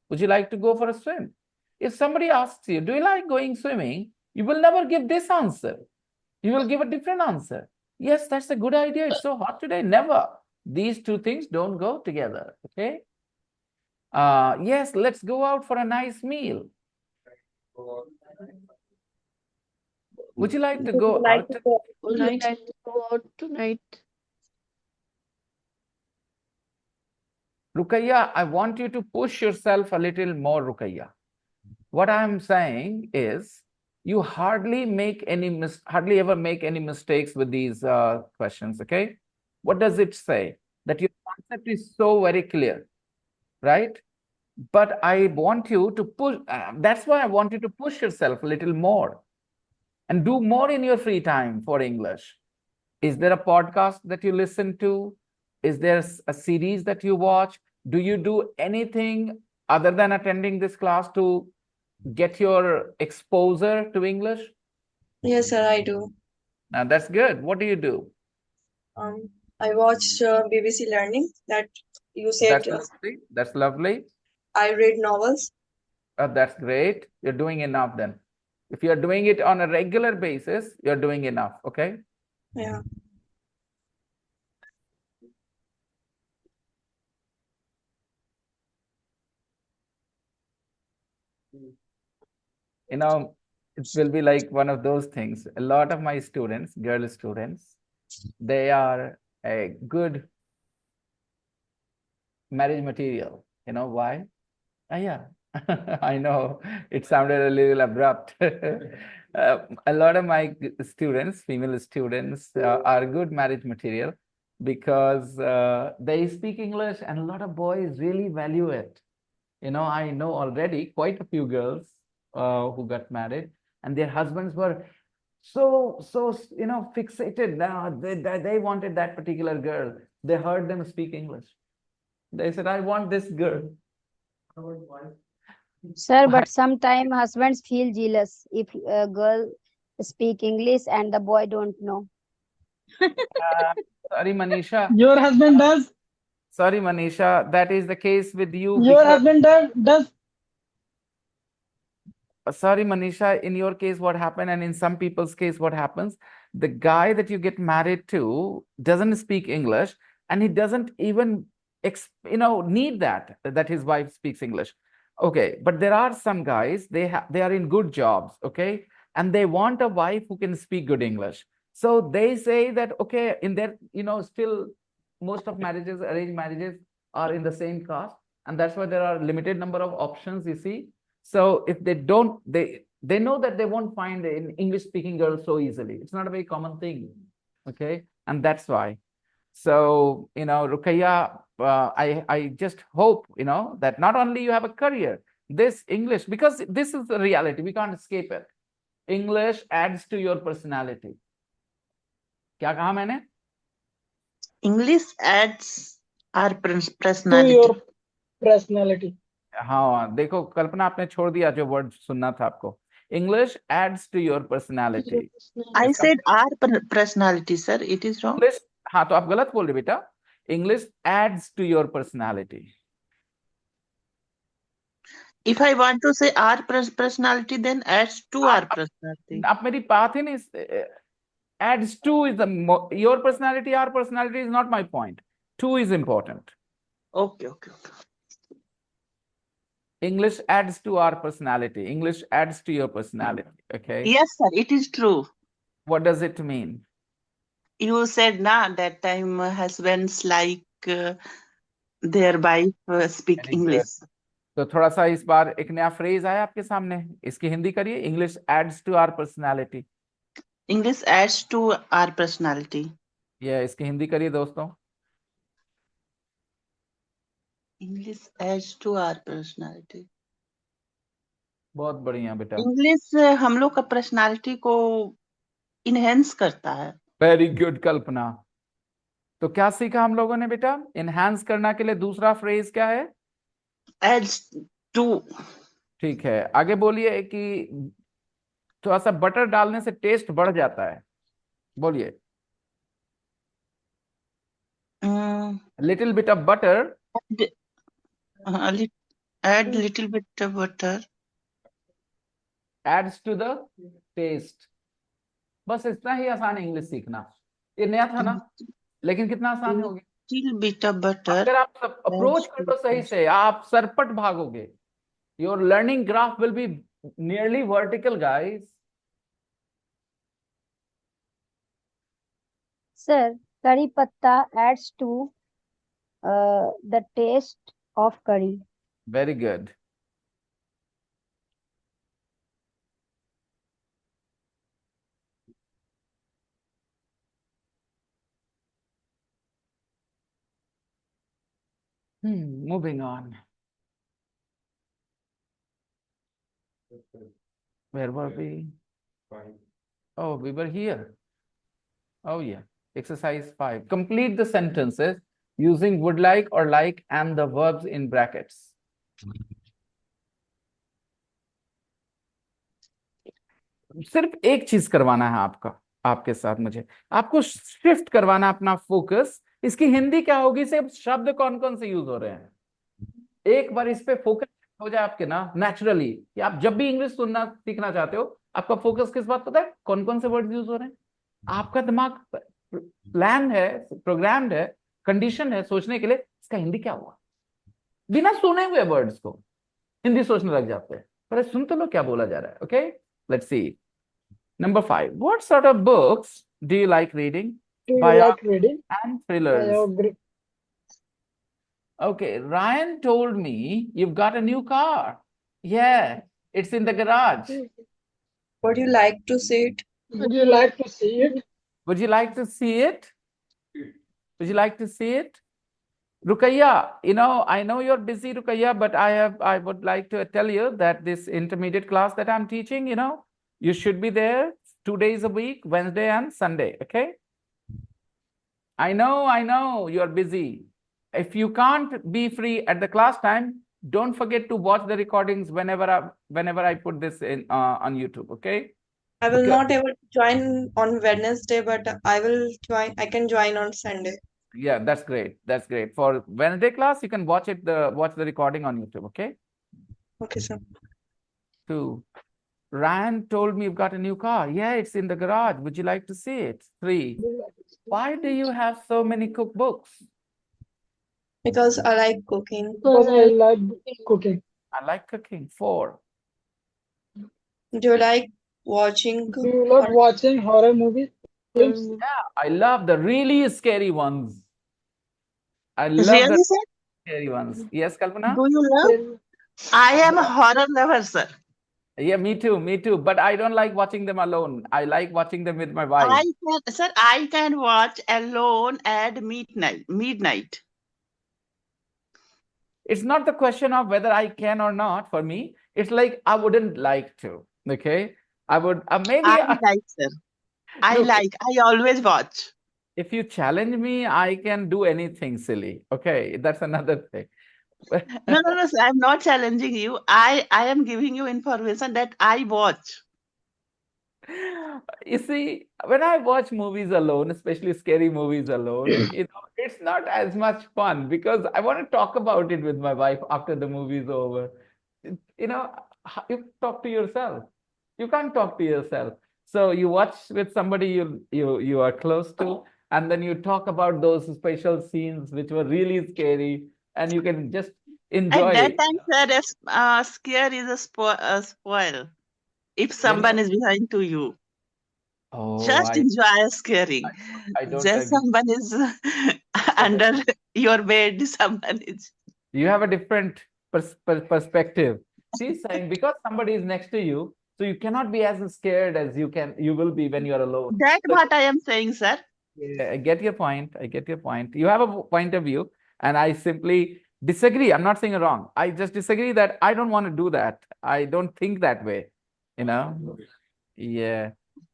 Would you like to go for a swim? If somebody asks you, do you like going swimming? You will never give this answer. You will give a different answer. Yes, that's a good idea. It's so hot today. Never. These two things don't go together. Okay. Yes, let's go out for a nice meal. Would you like to go out? Would you like to go out tonight? Rukaiya, I want you to push yourself a little more, Rukaiya. What I'm saying is you hardly ever make any mistakes with these questions, okay? What does it say? That your concept is so very clear, right? But I want you to push, that's why I want you to push yourself a little more and do more in your free time for English. Is there a podcast that you listen to? Is there a series that you watch? Do you do anything other than attending this class to get your exposure to English? Yes, sir, I do. Now that's good. What do you do? I watch BBC Learning that you said. That's lovely. That's lovely. I read novels. That's great. You're doing enough then. If you're doing it on a regular basis, you're doing enough. Okay. Yeah. You know, it will be like one of those things. A lot of my students, girl students, they are a good marriage material. You know why? Yeah, I know it sounded a little abrupt. A lot of my students, female students, are good marriage material because they speak English and a lot of boys really value it. You know, I know already quite a few girls who got married and their husbands were so fixated. Now they wanted that particular girl. They heard them speak English. They said, I want this girl. Sir, but sometimes husbands feel jealous if a girl speak English and the boy don't know. Sorry, Manisha. Your husband does. Sorry, Manisha. That is the case with you Your because husband does. sorry, Manisha, in your case, what happened, and in some people's case, what happens? The guy that you get married to doesn't speak English, and he doesn't even need that his wife speaks English. Okay, but there are some guys, they are in good jobs, okay, and they want a wife who can speak good English. So they say that, okay, in their, still most of marriages, arranged marriages, are in the same caste, and that's why there are limited number of options, you see. So if they don't, they know that they won't find an English speaking girl so easily. It's not a very common thing. Okay. And that's why. So, Rukaiya, I just hope, that not only you have a career, this English, because this is the reality, we can't escape it. English adds to your personality. क्या कहा मैंने? English adds our To personality. your personality. हाँ, देखो कल्पना, आपने छोड़ दिया जो word सुनना था आपको. English adds to your personality. I said our personality, sir. It is wrong. English, हाँ, तो आप गलत बोल रहे बेटा. English adds to your personality. If I want to say our personality, then adds to our personality. आप मेरी बात ही नहीं. Adds to is your personality, our personality is not my point. To is important. Okay. English adds to our personality. English adds to your personality. Okay. Yes, sir. It is true. What does it mean? You said that time husbands like their wife speak English. तो थोड़ा सा इस बार एक नया phrase आया आपके सामने, इसकी हिंदी करिए. English adds to our personality. English adds to our personality. ये इसकी हिंदी करिए दोस्तों. English adds to our personality. बहुत बढ़िया बेटा. English हम लोग का पर्सनालिटी को इनहेंस करता है. वेरी गुड कल्पना. तो क्या सीखा हम लोगों ने बेटा? इनहांस करना के लिए दूसरा फ्रेज क्या है? Adds to. ठीक है, आगे बोलिए कि थोड़ा सा बटर डालने से टेस्ट बढ़ जाता है. बोलिए. Little bit of butter. Add little bit of butter. Adds to the taste. बस इतना ही आसान है इंग्लिश सीखना. ये नया था ना, लेकिन कितना आसान हो गया. Little bit of butter. अगर आप अप्रोच कर लो सही से, आप सरपट भागोगे. Your learning graph will be nearly vertical, guys. Sir, curry patta adds to the taste of curry. Very good. Moving on. Where were we? Oh, we were here. Oh, yeah. Exercise 5. Complete the sentences using would like or like and the verbs in brackets. सिर्फ एक चीज करवाना है आपके साथ. मुझे आपको shift करवाना अपना फोकस. इसकी हिंदी क्या होगी? सिर्फ शब्द कौन कौन से यूज हो रहे हैं, एक बार इस पे फोकस हो जाए आपके ना नेचुरली, कि आप जब भी इंग्लिश सुनना सीखना चाहते हो, आपका फोकस किस बात पता है? कौन कौन से वर्ड यूज हो रहे हैं. आपका दिमाग प्लान है, प्रोग्राम्ड है, कंडीशन है सोचने के लिए इसका हिंदी क्या हुआ. बिना सुने हुए वर्ड्स को हिंदी सोचने लग जाते हैं. पर सुन तो लो क्या बोला जा रहा है. Okay, let's see. Number 5. What sort of books do you like reading? Do you Biography like reading? and thrillers. Biography. Okay, Ryan told me you've got a new car. Yeah, it's in the garage. Would you like to see it? Would you like to see it? Would you like to see it? Would you like to see it? Rukaiya, I know you're busy, Rukaiya, but I would like to tell you that this intermediate class that I'm teaching, you should be there 2 days a week, Wednesday and Sunday, okay? I know you're busy. If you can't be free at the class time, don't forget to watch the recordings whenever I put this in on YouTube, okay? I will Okay. not able to join on Wednesday, but I can join on Sunday. Yeah, that's great. That's great. For Wednesday class, you can watch the recording on YouTube, okay? Okay, sir. 2. Ryan told me you've got a new car. Yeah, it's in the garage. Would you like to see it? 3. Why do you have so many cookbooks? Because I like cooking. Because I like cooking. I like cooking. 4. Do you like watching? Do you like watching horror movies? Films? Yeah, I love the really scary ones. I love Really, the sir? scary ones. Yes, Kalpana? Do you love? I am a horror lover, sir. Yeah, me too. But I don't like watching them alone. I like watching them with my wife. I can watch alone at midnight. It's not the question of whether I can or not for me. It's like I wouldn't like to. Okay. I would maybe I like, sir. I always watch. If you challenge me, I can do anything silly. Okay. That's another thing. No, sir, I'm not challenging you. I am giving you information that I watch. You see, when I watch movies alone, especially scary movies alone, it's not as much fun because I want to talk about it with my wife after the movie's over. You talk to yourself. You can't talk to yourself. So you watch with somebody you are close to, and then you talk about those special scenes which were really scary, and you can just enjoy At that it. time, sir, scare is a spoil. If someone is behind to you, just enjoy scaring. I don't Just agree. someone is under your bed. Someone is. You have a different perspective. She's saying because somebody is next to you, so you cannot be as scared as you will be when you are alone. That's what I am saying, sir. Yeah, I get your point. You have a point of view, and I simply disagree. I'm not saying you're wrong. I just disagree that I don't want to do that. I don't think that way. Yeah.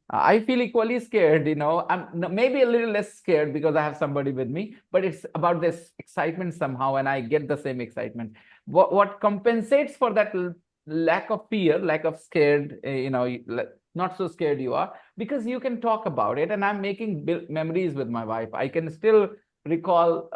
I feel equally scared, I'm maybe a little less scared because I have somebody with me, but it's about this excitement somehow, and I get the same excitement. What compensates for that lack of fear, lack of scared, not so scared you are, because you can talk about it, and I'm making memories with my wife. I can still recall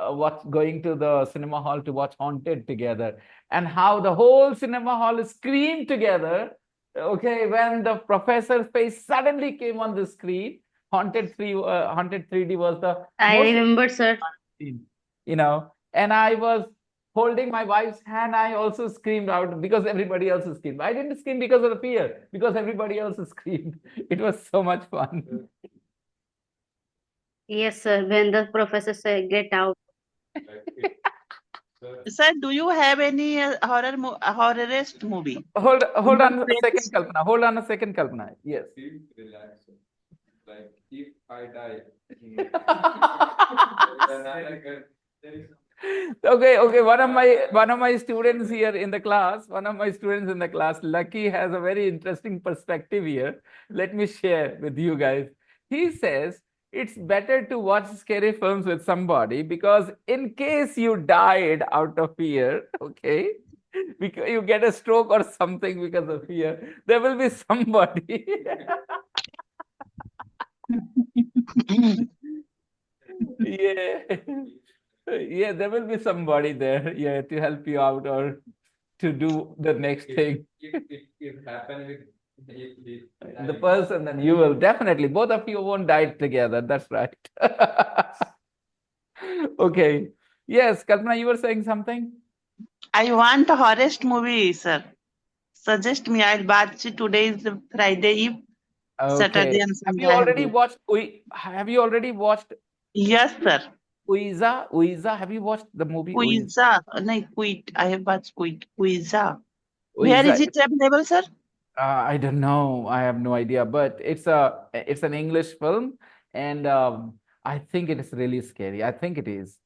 going to the cinema hall to watch Haunted together, and how the whole cinema hall screamed together. Okay, when the professor's face suddenly came on the screen, Haunted 3D was the I most remember, sir. scene, and I was holding my wife's hand. I also screamed out because everybody else screamed. I didn't scream because of the fear, because everybody else screamed. It was so much fun. Yes, sir. When the professor said, "Get out." Sir, do you have any horrorist movie? Hold on a friends? second, Kalpana. Hold on a second, Kalpana. Yes. Like if I die. Okay. One of my students here in the class, Lucky, has a very interesting perspective here. Let me share with you guys. He says it's better to watch scary films with somebody because in case you died out of fear, okay, because you get a stroke or something because of fear, there will be somebody. Yeah, there will be somebody there, to help you out or to do the next thing. If it happen with The person, then you will definitely, both of you won't die together. That's right. Okay. Yes, Kalpana, you were saying something? I want a horror movie, sir. Suggest me. I'll watch it. Today is the Friday Eve, Saturday Okay. and Have Sunday. you already watched have you already watched Yes, sir. Uiza? Uiza? Have you watched the movie Uiza? Quiza. No, quit. I have watched quit. Quiza. Where Uiza. is it available, sir? I don't know. I have no idea, but it's an English film, and I think it is really scary. I think it is.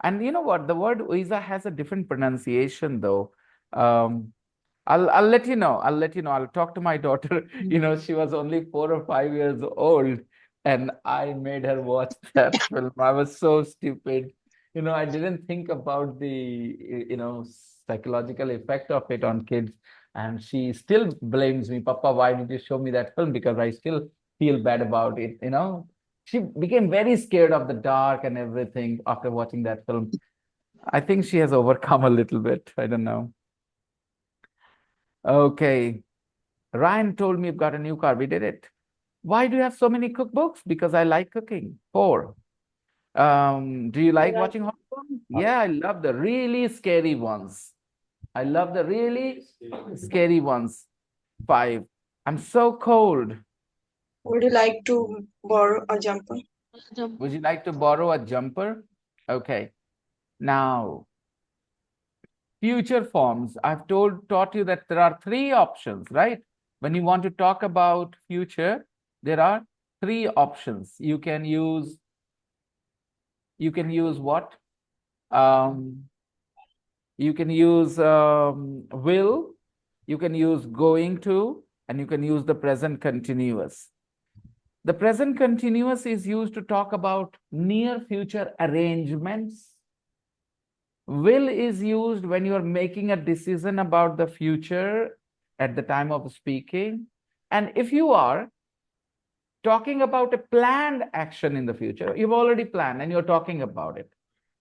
And you know what? The word Uiza has a different pronunciation, though. Um, I'll let you know. I'll let you know. I'll talk to my daughter. You know, she was only 4 or 5 years old, and I made her watch that film. I was so stupid. You know, I didn't think about the psychological effect of it on kids. And she still blames me, Papa, why did you show me that film? Because I still feel bad about it, you know. She became very scared of the dark and everything after watching that film. I think she has overcome a little bit. I don't know. Okay. Ryan told me you've got a new car. We did it. Why do you have so many cookbooks? Because I like cooking. 4. Do you like watching horror films? Yeah, I love the really scary ones. I love the really scary ones. 5. I'm so cold. Would you like to borrow a jumper? Would you like to borrow a jumper? Okay. Now, future forms. I've taught you that there are 3 options, right? When you want to talk about future, there are 3 options. You can use what? You can use will, you can use going to, and you can use the present continuous. The present continuous is used to talk about near future arrangements. Will is used when you're making a decision about the future at the time of speaking. And if you are talking about a planned action in the future, you've already planned and you're talking about it,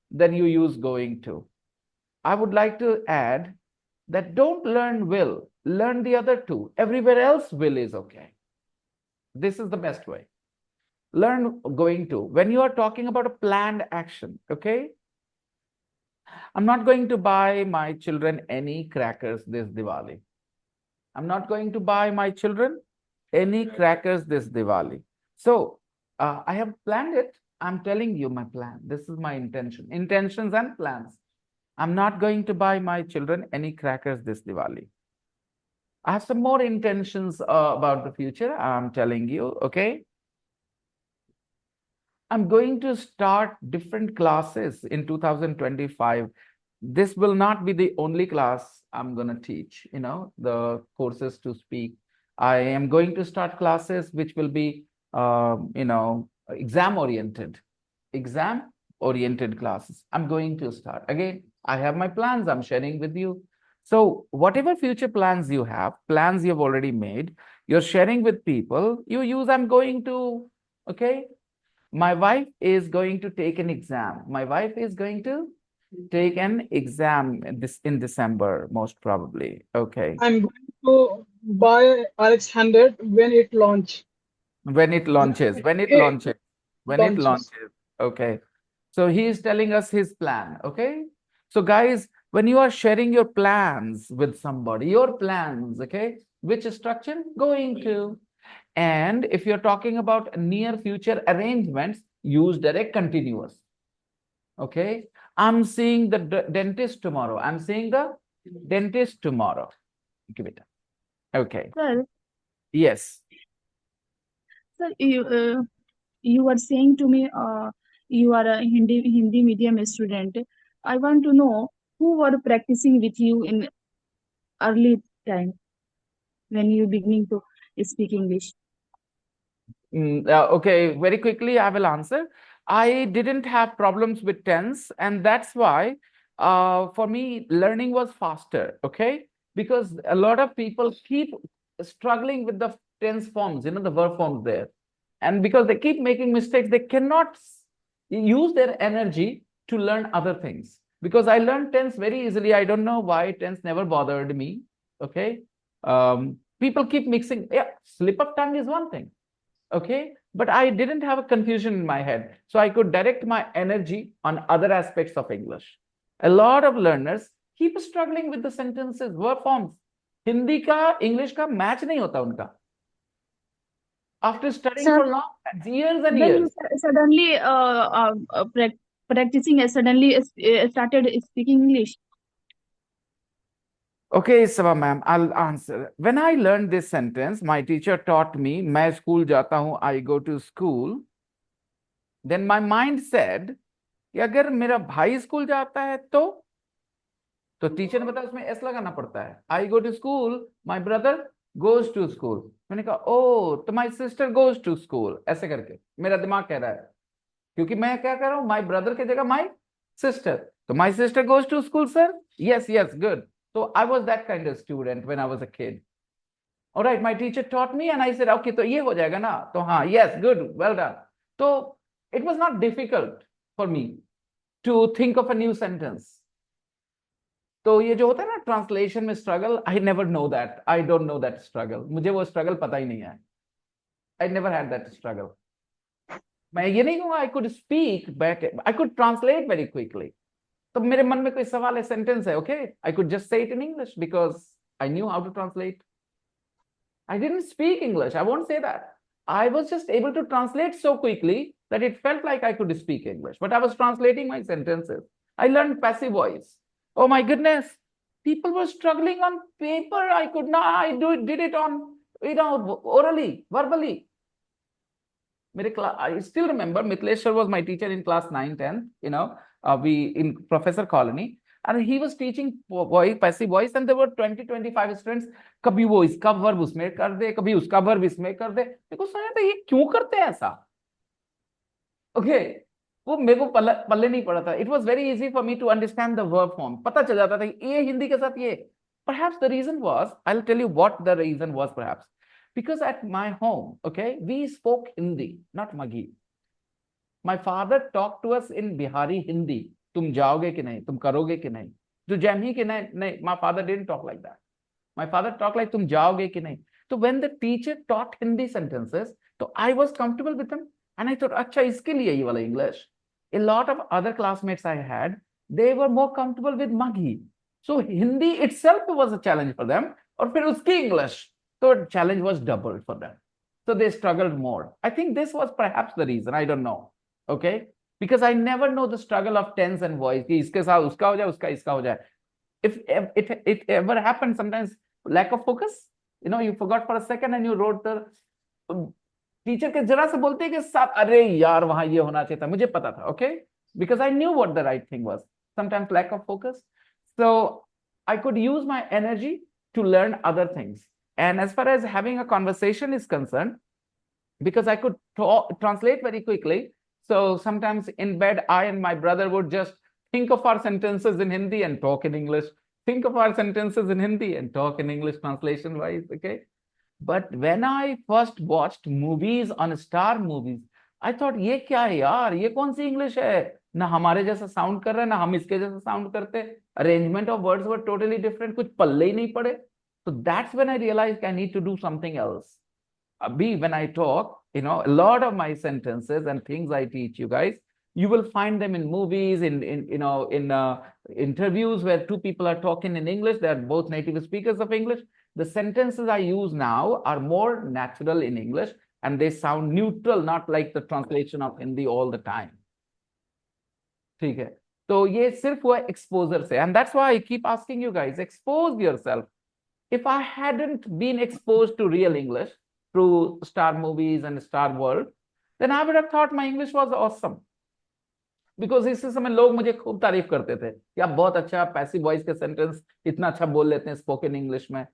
then you use going to. I would like to add that don't learn will, learn the other 2. Everywhere else will is okay. This is the best way. Learn going to. When you are talking about a planned action, okay? I'm not going to buy my children any crackers this Diwali. I'm not going to buy my children any crackers this Diwali. So I have planned it. I'm telling you my plan. This is my intention. Intentions and plans. I'm not going to buy my children any crackers this Diwali. I have some more intentions about the future. I'm telling you, okay? I'm going to start different classes in 2025. This will not be the only class I'm going to teach, you know, the courses to speak. I am going to start classes which will be, exam oriented classes. I'm going to start. Again, I have my plans I'm sharing with you. So whatever future plans you have, plans you've already made, you're sharing with people, you use I'm going to, okay? My wife is going to take an exam. My wife is going to take an exam in December, most probably. Okay. I'm going to buy RX 100 when it launch. When it launches. Okay. So he is telling us his plan. Okay. So guys, when you are sharing your plans with somebody, your plans, okay, which structure? Going to. And if you're talking about near future arrangements, use direct continuous. Okay. I'm seeing the dentist tomorrow. I'm seeing the dentist tomorrow. Give it. Okay. Sir, Yes. sir, you were saying to me, you are a Hindi medium student. I want to know who were practicing with you in early time when you beginning to speak English. Okay, very quickly, I will answer. I didn't have problems with tense, and that's why for me, learning was faster, okay? Because a lot of people keep struggling with the tense forms, you know, the verb forms there. And because they keep making mistakes, they cannot use their energy to learn other things. Because I learned tense very easily. I don't know why tense never bothered me, okay? People keep mixing. Yeah, slip of tongue is one thing. Okay, but I didn't have a confusion in my head, so I could direct my energy on other aspects of English. A lot of learners keep struggling with the sentences, verb forms. Hindi का English का match नहीं होता उनका. After studying Sir, for long years and when years. you suddenly practicing suddenly started speaking English. Okay, Sava ma'am, I'll answer. When I learned this sentence, my teacher taught me, मैं school जाता हूँ, I go to school. Then my mind said, कि अगर मेरा भाई school जाता है तो टीचर ने बताया उसमें एस लगाना पड़ता है. I go to school, my brother goes to school. मैंने कहा ओ तो my sister goes to school, ऐसे करके मेरा दिमाग कह रहा है, क्योंकि मैं क्या कर रहा हूँ, माई ब्रदर की जगह माई सिस्टर. तो my sister goes to school sir, yes yes good. तो I was that kind of student when I was a kid. Alright, my teacher taught me and I said okay, तो ये हो जाएगा ना, तो हाँ yes good well done. तो it was not difficult for me to think of a new sentence. तो ये जो होता है ना ट्रांसलेशन में struggle, I never know that, I don't know that struggle. मुझे वो स्ट्रगल पता ही नहीं है. I never had that struggle. मैं ये नहीं कहूंगा I could speak back, I could translate very quickly. तो मेरे मन में कोई सवाल है, सेंटेंस है, okay, I could just say it in English because I knew how to translate. I didn't speak English, I won't say that. I was just able to translate so quickly that it felt like I could speak English, but I was translating my sentences. I learned passive voice. Oh my goodness, people were struggling on paper. I could not, did it on, orally, verbally. I still remember Mitleshwar was my teacher in class 9, 10, we in Professor Colony. And he was teaching passive voice, and there were 20-25 students. कभी वो इसका verb उसमें कर दे, कभी उसका verb इसमें कर दे. मेरे को समझ आता ये क्यों करते हैं ऐसा. ओके, वो मेरे को पल्ले नहीं पड़ा था. It was very easy for me to understand the verb form. पता चल जाता था ये हिंदी के साथ ये. Perhaps the reason was, I'll tell you what the reason was perhaps. Because at my home, okay, we spoke Hindi, not Maghi. My father talked to us in Bihari Hindi. तुम जाओगे कि नहीं, तुम करोगे कि नहीं. जो जैमही कि नहीं, my father didn't talk like that. My father talked like तुम जाओगे कि नहीं. So when the teacher taught Hindi sentences, so I was comfortable with them, and I thought, अच्छा इसके लिए ये वाला English. A lot of other classmates I had, they were more comfortable with Maghi. So Hindi itself was a challenge for them, और फिर उसकी English, so challenge was doubled for them. So they struggled more. I think this was perhaps the reason. I don't know. Okay. Because I never know the struggle of tense and voice. कि इसके साथ उसका हो जाए, उसका इसका हो जाए. If it ever happens, sometimes lack of focus, you forgot for a second and you wrote the teacher के जरा से बोलते कि साथ, अरे यार वहां ये होना चाहिए था, मुझे पता था, okay, because I knew what the right thing was. Sometimes lack of focus, so I could use my energy to learn other things. And as far as having a conversation is concerned, because I could translate very quickly. So sometimes in bed, I and my brother would just think of our sentences in Hindi and talk in English. Think of our sentences in Hindi and talk in English translation wise, okay? But when I first watched movies on Star Movies, I thought, ये क्या है यार, ये कौन सी English है? ना हमारे जैसा sound कर रहा है, ना हम इसके जैसा sound करते. Arrangement of words were totally different. कुछ पल्ले ही नहीं पड़े. So that's when I realized I need to do something else. When I talk, a lot of my sentences and things I teach you guys, you will find them in movies, in interviews where two people are talking in English. They are both native speakers of English. The sentences I use now are more natural in English, and they sound neutral, not like the translation of Hindi all the time. ठीक है, तो ये सिर्फ हुआ exposure से, and that's why I keep asking you guys, expose yourself. If I hadn't been exposed to real English through Star Movies and Star World, then I would have thought my English was awesome. Because इस समय लोग मुझे खूब तारीफ करते थे कि आप बहुत अच्छा पैसिव वॉइस के सेंटेंस इतना अच्छा बोल लेते हैं स्पोकन इंग्लिश में.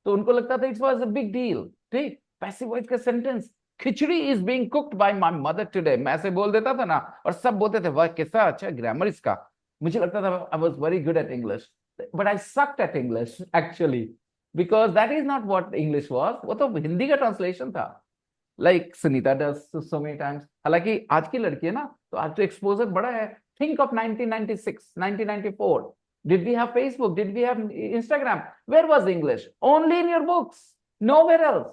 तो उनको लगता था it was a big deal. ठीक, पैसिव वॉइस के sentence, khichdi is being cooked bye my mother today, मैं ऐसे बोल देता था ना, और सब बोलते थे वाह कैसा अच्छा ग्रामर इसका. मुझे लगता था I was very good at English, but I sucked at English actually, because that is not what English was. वो तो हिंदी का ट्रांसलेशन था, like Sunita does so many times. हालांकि आज की लड़की है ना, तो आज तो एक्सपोजर बड़ा है. Think of 1996, 1994. Did we have Facebook? Did we have Instagram? Where was English? Only in your books, nowhere else.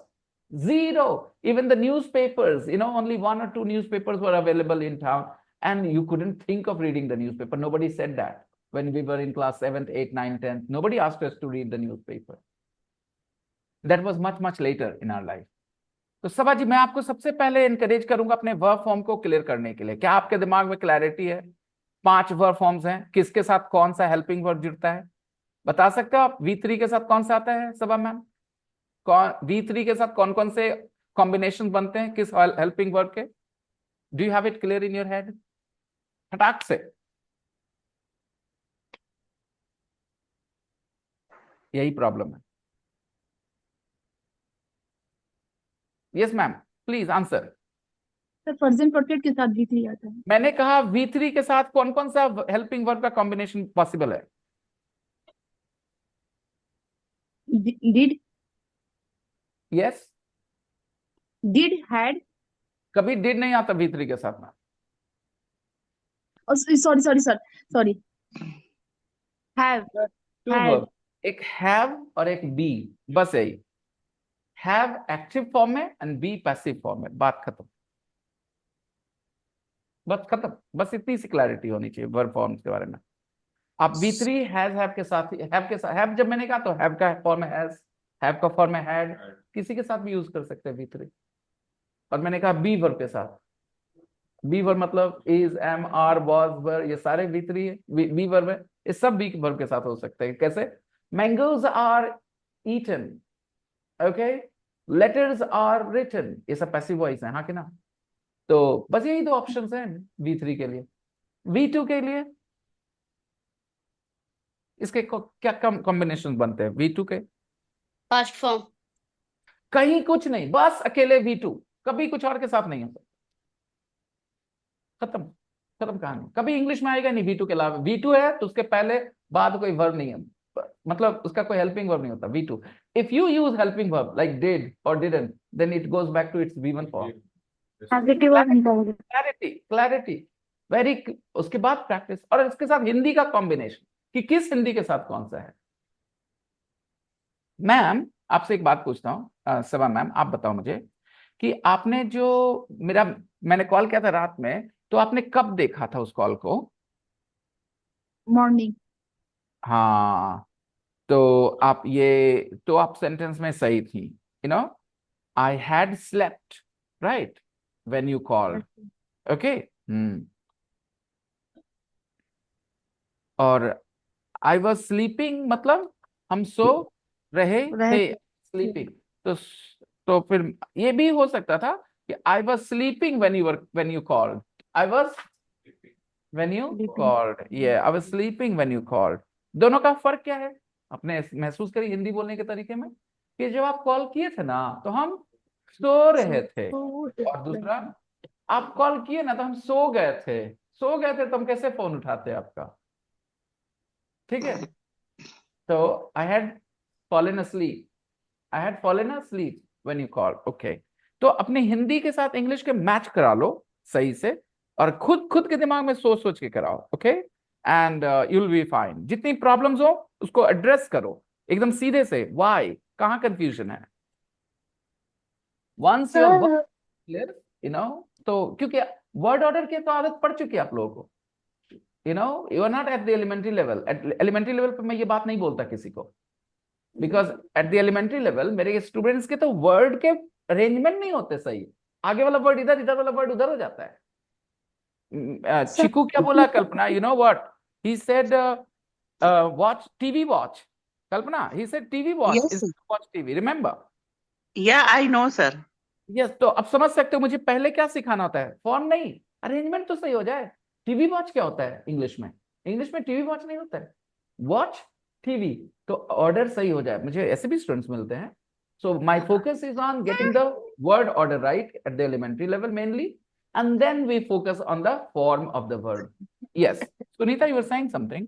Zero. Even the newspapers, only 1 or 2 newspapers were available in town, and you couldn't think of reading the newspaper. Nobody said that. when we were in class 7th, 8th, 9th, 10th. Nobody asked us to read the newspaper. That was much later in our life. तो सबा जी, मैं आपको सबसे पहले encourage करूंगा अपने verb form को clear करने के लिए। क्या आपके दिमाग में क्लैरिटी है? 5 वर्ब फॉर्म्स हैं, किसके साथ कौन सा हेल्पिंग वर्ब जुड़ता है बता सकते हो आप? V3 के साथ कौन सा आता है सबा मैम? कौन V3 के साथ कौन कौन से कॉम्बिनेशन बनते हैं किस हेल्पिंग वर्ब के? Do you have it clear in your head? फटाक से। यही प्रॉब्लम है। Yes ma'am, please answer. Sir present perfect के साथ V3 आता है। मैंने कहा V3 के साथ कौन कौन सा हेल्पिंग वर्ब का कॉम्बिनेशन पॉसिबल है? Did, yes, did, had. कभी डिड नहीं आता V3 के साथ में। सॉरी हैव, टू वर्ब, एक हैव और एक बी, बस यही। हैव एक्टिव फॉर्म में एंड बी पैसिव फॉर्म में, बात खत्म, बस खत्म। बस इतनी सी क्लैरिटी होनी चाहिए वर्ब फॉर्म्स के बारे में। आप V3 हैव के साथ, हैव जब मैंने कहा तो हैव का फॉर्म है हैज, हैव का फॉर्म है हैड, किसी के साथ भी यूज कर सकते हैं V3। और मैंने कहा बी वर्ब के साथ, बी वर्ब मतलब इज, एम, आर, वाज, वर, ये सारे V3 है, बी वर्ब है, ये सब बी वर्ब के साथ हो सकते हैं। कैसे? Mangoes are eaten, okay, letters are written, ये सब पैसिव वॉइस है, हाँ कि ना? तो बस यही दो ऑप्शंस हैं V3 के लिए। V2 के लिए इसके क्या कॉम्बिनेशन बनते हैं V2 के? पास्ट फॉर्म, कहीं कुछ नहीं, बस अकेले V2, कभी कुछ और के साथ नहीं होता। खत्म, खत्म कहानी। कभी इंग्लिश में आएगा नहीं V2 के अलावा। V2 है तो उसके पहले बाद कोई वर्ब नहीं है, मतलब उसका कोई हेल्पिंग वर्ब नहीं होता V2। If you use helping verb like did और didn't, then it goes back to its V1 form. Clarity very. उसके बाद प्रैक्टिस, और इसके साथ हिंदी का कॉम्बिनेशन कि किस हिंदी के साथ कौन सा है। मैम आपसे एक बात पूछता हूँ, सबा मैम आप बताओ मुझे कि आपने जो मैंने कॉल किया था रात में, तो आपने कब देखा था उस कॉल को? मॉर्निंग। हाँ, तो आप सेंटेंस में सही थी। You know, I had slept right when you called, okay. और आई वॉज स्लीपिंग मतलब हम सो रहे थे, स्लीपिंग। तो फिर ये भी हो सकता था कि I was sleeping when you called, I was when you called, ये I was sleeping when you called. दोनों का फर्क क्या है? अपने महसूस करिए हिंदी बोलने के तरीके में कि जब आप कॉल किए थे ना तो हम सो रहे थे, और दूसरा आप कॉल किए ना तो हम सो गए थे। सो गए थे तो हम कैसे फोन उठाते आपका? ठीक है, तो I had fallen asleep, I had fallen asleep when you call, okay. तो अपनी हिंदी के साथ इंग्लिश के मैच करा लो सही से, और खुद के दिमाग में सोच के कराओ, okay, and you will be fine. जितनी प्रॉब्लम्स हो उसको एड्रेस करो एकदम सीधे से, व्हाई, कहाँ कंफ्यूजन है। Once you are clear, you know, तो क्योंकि वर्ड ऑर्डर की तो आदत पड़ चुकी है आप लोगों को, you are not at the elementary level. Elementary level पे मैं ये बात नहीं बोलता किसी को, because at the elementary level मेरे स्टूडेंट्स के तो वर्ड के अरेंजमेंट नहीं होते सही, आगे वाला वर्ड इधर, इधर वाला वर्ड उधर हो जाता है। चिकू क्या बोला Kalpana, you know what he said, watch TV watch, Kalpana he said TV watch is watch TV, remember? Yeah I no sir. Yes, तो अब समझ सकते हो मुझे पहले क्या सिखाना होता है, फॉर्म नहीं, अरेंजमेंट तो सही हो जाए। टीवी वॉच क्या होता है इंग्लिश में? इंग्लिश में टीवी वॉच नहीं होता है, वॉच टीवी, तो ऑर्डर सही हो जाए। मुझे ऐसे भी स्टूडेंट्स मिलते हैं। So my focus is on getting the word order right at the elementary level mainly, and then we focus on the form of the word. Yes Sunita, you are saying something?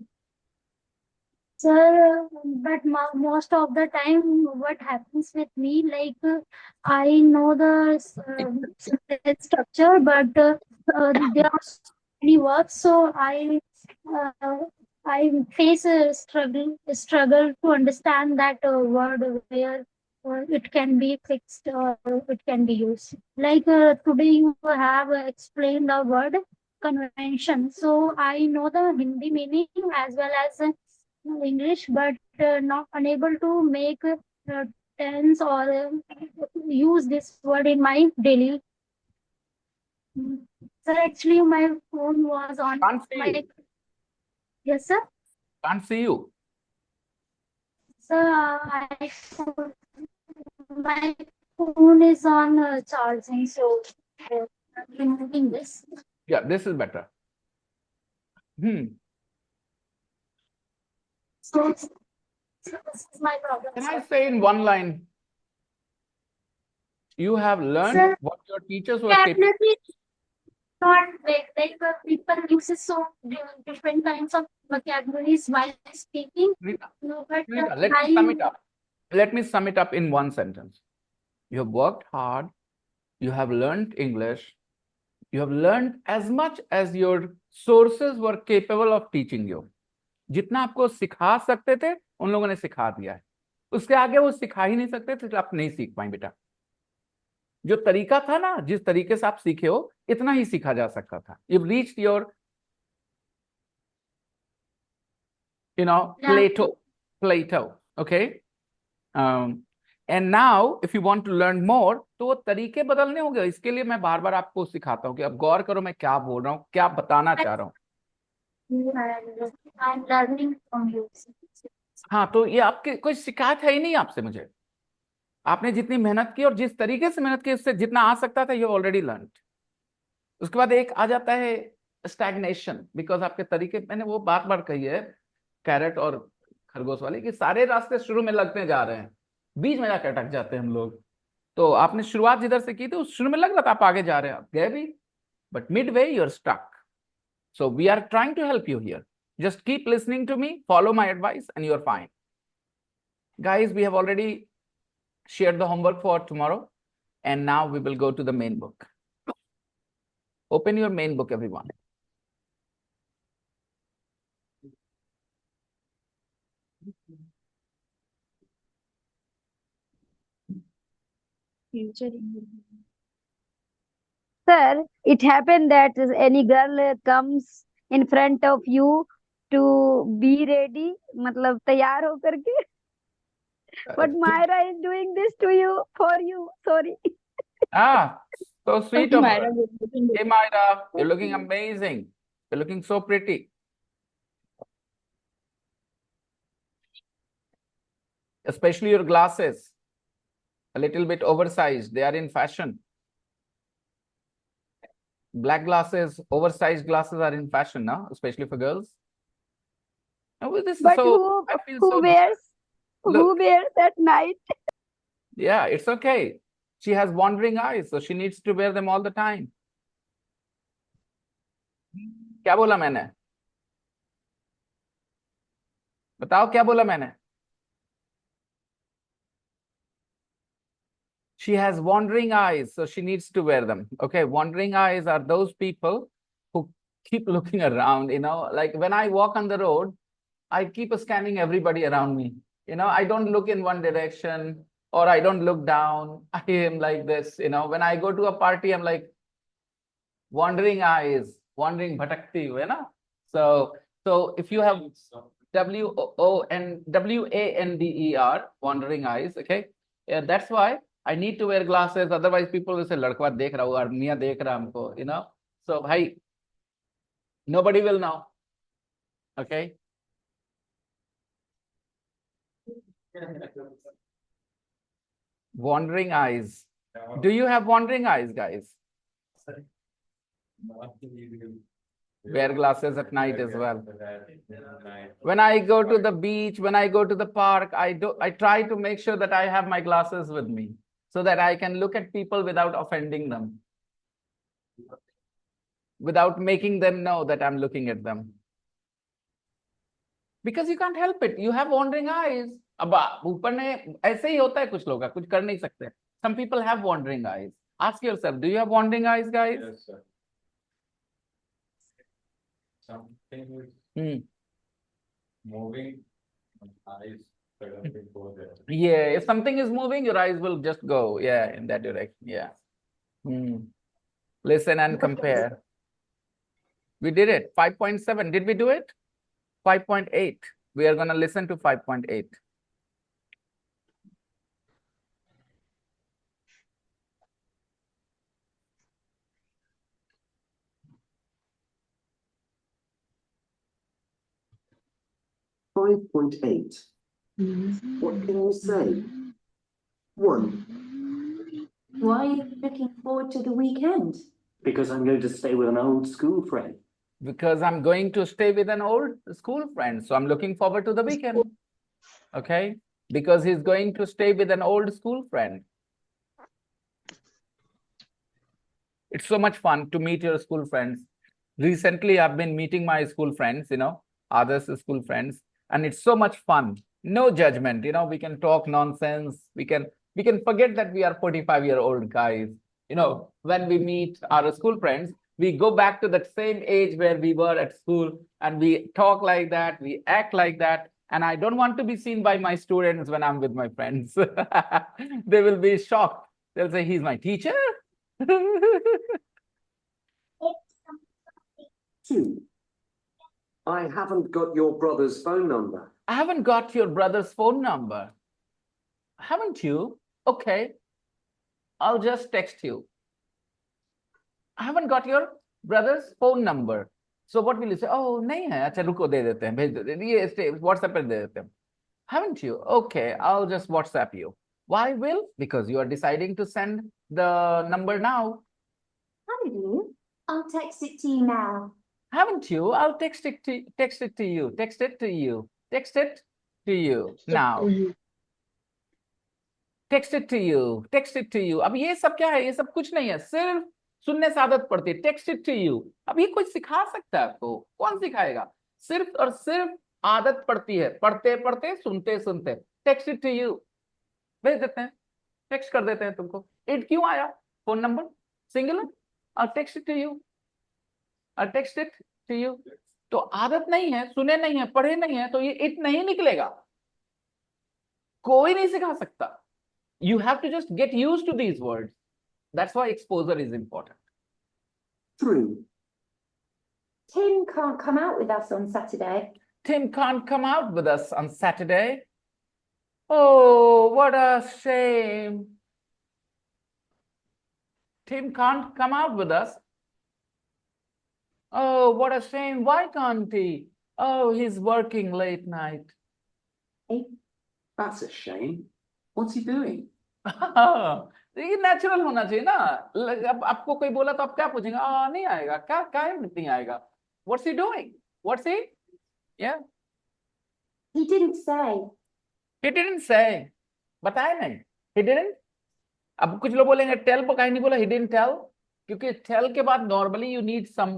Sir, but most of the time, what happens with me, like I know the sentence structure, but there are so many words, so I face a struggle to understand that word where it can be fixed or it can be used. Like today, you have explained a word convention. So I know the Hindi meaning as well as English, but not unable to make tense or use this word in my daily. Sir, actually, my phone was on Can't see my. you. Yes, sir. Can't see you. Sir, my phone is on charging, so I'm removing this. Yeah, this is better. So this is my problem, Can sir. I say in one line, you have learned Sir, what your teachers were capable. definitely not like people uses so different kinds of vocabularies while speaking. No, but Rita, let me sum it up. Let me sum it up in one sentence. You have worked hard. You have learned English. You have learned as much as your sources were capable of teaching you. जितना आपको सिखा सकते थे उन लोगों ने सिखा दिया है. उसके आगे वो सिखा ही नहीं सकते थे, तो आप नहीं सीख पाए बेटा. जो तरीका था ना, जिस तरीके से आप सीखे हो, इतना ही सीखा जा सकता था. You've reached your, Plateau, okay? And now, if you want to learn more, तो वो तरीके बदलने होंगे. इसके लिए मैं बार बार आपको सिखाता हूँ कि अब गौर करो मैं क्या बोल रहा हूँ, क्या बताना चाह रहा हूँ. I'm learning from you. हाँ, तो ये आपकी कोई शिकायत है ही नहीं आपसे मुझे. आपने जितनी मेहनत की और जिस तरीके से मेहनत की, उससे जितना आ सकता था, यू ऑलरेडी लर्न. उसके बाद एक आ जाता है स्टैग्नेशन, बिकॉज आपके तरीके, मैंने वो बार बार कही है कैरेट और खरगोश वाली, कि सारे रास्ते शुरू में लगते जा रहे हैं, बीच में जाकर अटक जाते हैं हम लोग. तो आपने शुरुआत जिधर से की थी, उस शुरू में लग रहा था आप आगे जा रहे हैं, आप गए भी, but mid way you are stuck. So we are trying to help you here. Just keep listening to me, follow my advice, and you're fine. Guys, we have already shared the homework for tomorrow, and now we will go to the main book. Open your main book, everyone. Future English. Sir, it happened that any girl comes in front of you to be ready, मतलब तैयार होकर के. But Myra is doing this to you, for you. Sorry. So sweet of Myra, her. Hey, Myra, you're looking amazing. You're looking so pretty. Especially your glasses. A little bit oversized. They are in fashion. Black glasses, oversized glasses are in fashion now, especially for girls. Oh, this But is so, I feel so who wears at night? Yeah, it's okay. She has wandering eyes, so she needs to wear them all the time. क्या बोला मैंने? बताओ क्या बोला मैंने? She has wandering eyes, so she needs to wear them. Okay, wandering eyes are those people who keep looking around, like when I walk on the road, I keep scanning everybody around me. I don't look in one direction, or I don't look down. I am like this, when I go to a party, I'm like wandering eyes, wandering bhatakti, So if you have WANDER, wandering eyes, okay? Yeah, that's why I need to wear glasses. Otherwise, people will say, "Ladkwa dekh raha hu, aur Mia dekh raha humko," So, bhai, nobody will know. Okay. Wandering eyes. Do you have wandering eyes, guys? Wear glasses at night as well. When I go to the beach, when I go to the park, I try to make sure that I have my glasses with me so that I can look at people without offending them, without making them know that I'm looking at them. Because you can't help it. You have wandering eyes. अब ऊपर ने ऐसे ही होता है कुछ लोग का, कुछ कर नहीं सकते. Some people have wandering eyes. Ask yourself, do you have wandering eyes, guys? Yes, sir. Something is moving, eyes suddenly go there. Yeah, if something is moving, your eyes will just go, yeah, in that direction. Yeah. Listen and compare. We did it. 5.7. Did we do it? 5.8. We are going to listen to 5.8. Five point eight. What can you say? 1. Why are you looking forward to the weekend? Because I'm going to stay with an old school friend. Because I'm going to stay with an old school friend. So I'm looking forward to the weekend. Okay? Because he's going to stay with an old school friend. It's so much fun to meet your school friends. Recently, I've been meeting my school friends, others school friends, and it's so much fun. No judgment, we can talk nonsense. We can forget that we are 45-year-old guys. When we meet our school friends, we go back to that same age where we were at school, and we talk like that, we act like that. And I don't want to be seen by my students when I'm with my friends. They will be shocked. They'll say, he's my teacher. 2. I haven't got your brother's phone number. I haven't got your brother's phone number. Haven't you? Okay. I'll just text you. I haven't got your brother's phone number. So what will you say? Oh, nahi hai. Acha, ruko, de dete hain. Bhej dete. Ye WhatsApp pe de dete hain. Haven't you? Okay, I'll just WhatsApp you. Why, Will? Because you are deciding to send the number now. Haven't you? I'll text it to you now. Haven't you? I'll text it to you. Text it to you. Text it to you. Text it to you now. Text it to you. Text it to you. अब ये सब क्या है? ये सब कुछ नहीं है, सिर्फ सुनने से आदत पड़ती है. Text it to you. अब ये कोई सिखा सकता है आपको? कौन सिखाएगा? सिर्फ और सिर्फ आदत पड़ती है, पढ़ते पढ़ते सुनते सुनते. Text it to you. भेज देते हैं, टेक्स्ट कर देते हैं तुमको. इट क्यों आया? Phone number singular. और टेक्स्ट इट टू यू. और टेक्स्ट इट टू यू. तो आदत नहीं है, सुने नहीं है, पढ़े नहीं है, तो ये इट नहीं निकलेगा. कोई नहीं सिखा सकता. You have to just get used to these words. That's why exposure is important. 3. Tim can't come out with us on Saturday. Tim can't come out with us on Saturday. Oh, what a shame. Tim can't come out with us. Oh, what a shame. Why can't he? Oh, he's working late night. Hey, that's a shame. What's he doing? ये natural होना चाहिए ना. अब आपको कोई बोला तो आप क्या पूछेंगे? नहीं आएगा. क्या नहीं आएगा? What's he doing? What's he? Yeah. He didn't say. He didn't say. बताया नहीं. He didn't. अब कुछ लोग बोलेंगे tell पर कहीं नहीं बोला. He didn't tell. क्योंकि tell के बाद normally you need some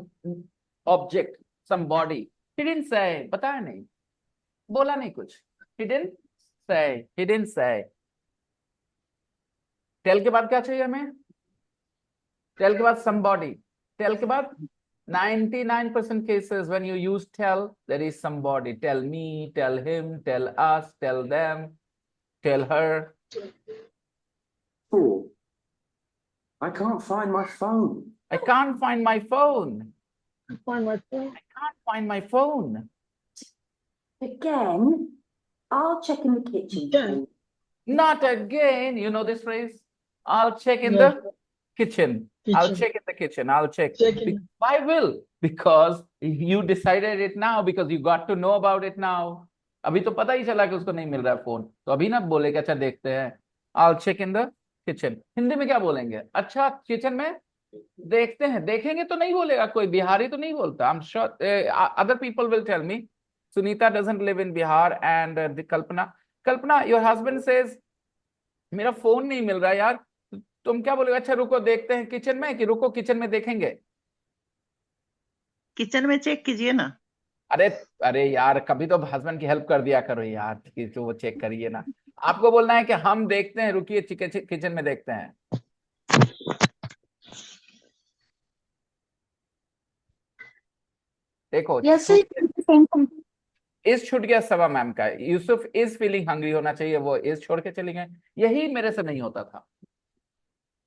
object, some body. He didn't say. बताया नहीं. बोला नहीं कुछ. He didn't say. He didn't say. Tell के बाद क्या चाहिए हमें? टेल के बाद somebody. टेल के बाद 99% cases when you use tell, there is somebody. Tell me, tell him, tell us, tell them, tell her. 4. I can't find my phone. I can't find my phone. Find my phone. I can't find my phone. Again? I'll check in the kitchen. Not again. You know this phrase? I'll check in the kitchen. I'll check in the kitchen. I'll check. Why, Will? Because you decided it now, because you got to know about it now. अभी तो पता ही चला कि उसको नहीं मिल रहा है phone, तो अभी ना बोले कि अच्छा देखते हैं. I'll check in the kitchen. Hindi में क्या बोलेंगे? अच्छा किचन में देखते हैं. देखेंगे तो नहीं बोलेगा कोई. बिहारी तो नहीं बोलता. I'm sure other people will tell me. Sunita doesn't live in Bihar, and Kalpana, your husband says मेरा फोन नहीं मिल रहा यार. तुम क्या बोलेगा? अच्छा रुको देखते हैं किचन में, कि रुको किचन में देखेंगे? किचन में चेक कीजिए ना. अरे यार, कभी तो हस्बैंड की हेल्प कर दिया करो यार, कि तो वो चेक करिए ना. आपको बोलना है कि हम देखते हैं, रुकिए किचन में देखते हैं. देखो इस छूट गया सवा मैम का. यूसुफ इज फीलिंग हंग्री होना चाहिए, वो इज छोड़ के चले गए. यही मेरे से नहीं होता था.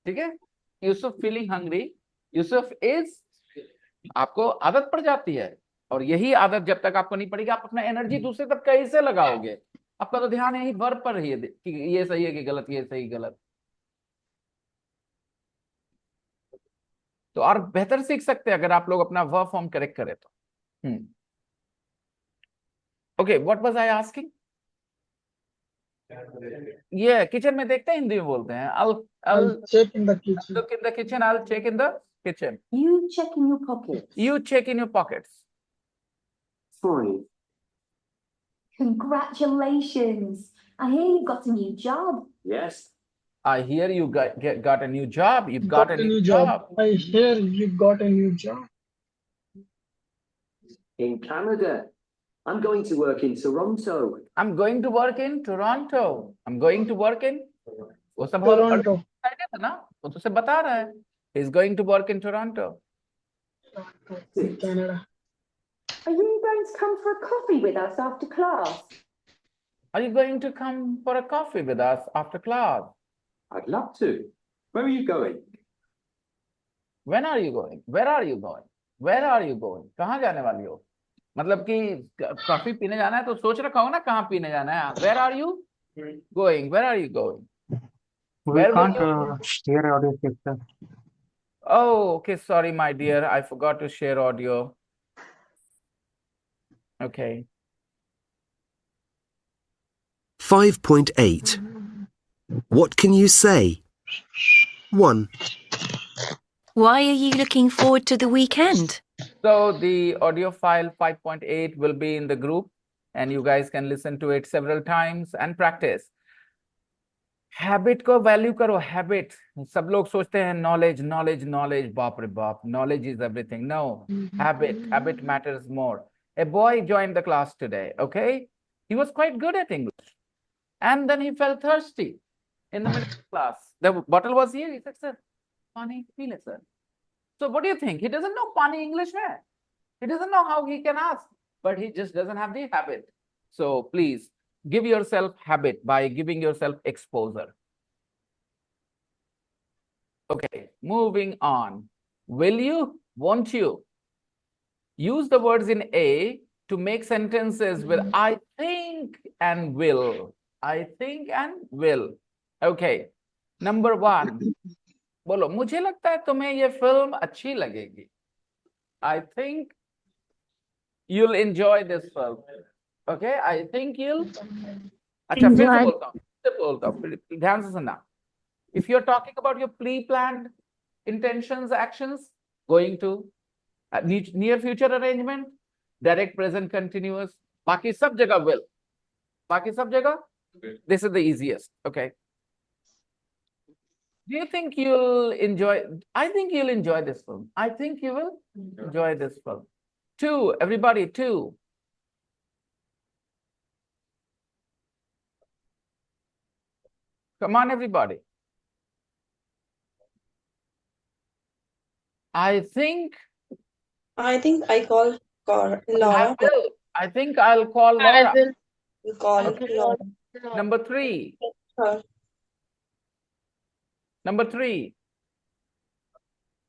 ठीक है. Yusuf feeling hungry. Yusuf is आपको आदत पड़ जाती है, और यही आदत जब तक आपको नहीं पड़ेगी, आप अपना एनर्जी दूसरे तक कैसे लगाओगे? आपका तो ध्यान यही वर्ब पर ही है कि ये सही है कि गलत, ये सही गलत। तो और बेहतर सीख सकते हैं अगर आप लोग अपना वर्ब फॉर्म करेक्ट करें तो। Okay, what was I asking? ये किचन में देखते हैं, हिंदी में बोलते हैं I'll check in the kitchen. look in the kitchen, I'll check in the kitchen. You check in your pockets. You check in your pockets. 5. Congratulations. I hear you got a new job. Yes. I hear you got a new job. You've got a new job. I hear you got a new job. In Canada. I'm going to work in Toronto. I'm going to work in Toronto. I'm going to work in वो सब Toronto. था ना, वो तो से बता रहा है. He's going to work in Toronto. Canada. Are you going to come for a coffee with us after class? Are you going to come for a coffee with us after class? I'd love to. Where are you going? When are you going? Where are you going? Where are you going? कहाँ जाने वाली हो? मतलब कि coffee पीने जाना है तो सोच रखा हो ना कहाँ पीने जाना है. Where are you going? Where are you going? We can't share audio picture. Oh, okay. Sorry, my dear. I forgot to share audio. Okay. 5.8. What can you say? 1. Why are you looking forward to the weekend? So the audio file 5.8 will be in the group, and you guys can listen to it several times and practice. Habit को value करो. Habit. सब लोग सोचते हैं knowledge, knowledge, knowledge. बाप रे बाप. Knowledge is everything. No. Habit. Habit matters more. A boy joined the class today. Okay. He was quite good at English, and then he felt thirsty in the middle of class. The bottle was here. He said, "Sir, pani, feel it, sir." So what do you think? He doesn't know pani English hai. He doesn't know how he can ask, but he just doesn't have the habit. So please give yourself habit by giving yourself exposure. Okay, moving on. Will you? Won't you? Use the words in A to make sentences with I think and will. I think and will. Okay. Number 1. बोलो, मुझे लगता है तुम्हें ये film अच्छी लगेगी. I think you'll enjoy this film. Okay, I think you'll. अच्छा, फिर से बोलता हूँ, ध्यान से सुनना. If you're talking about your pre-planned intentions, actions, going to near future arrangement, direct present continuous, बाकी सब जगह will. बाकी सब जगह, this is the easiest. Okay. Do you think you'll enjoy? I think you'll enjoy this film. I think you will enjoy this film. 2, everybody, 2. Come on, everybody. I think I call Laura. I think I'll call Laura. I will call Okay. Laura. Number 3. Number 3.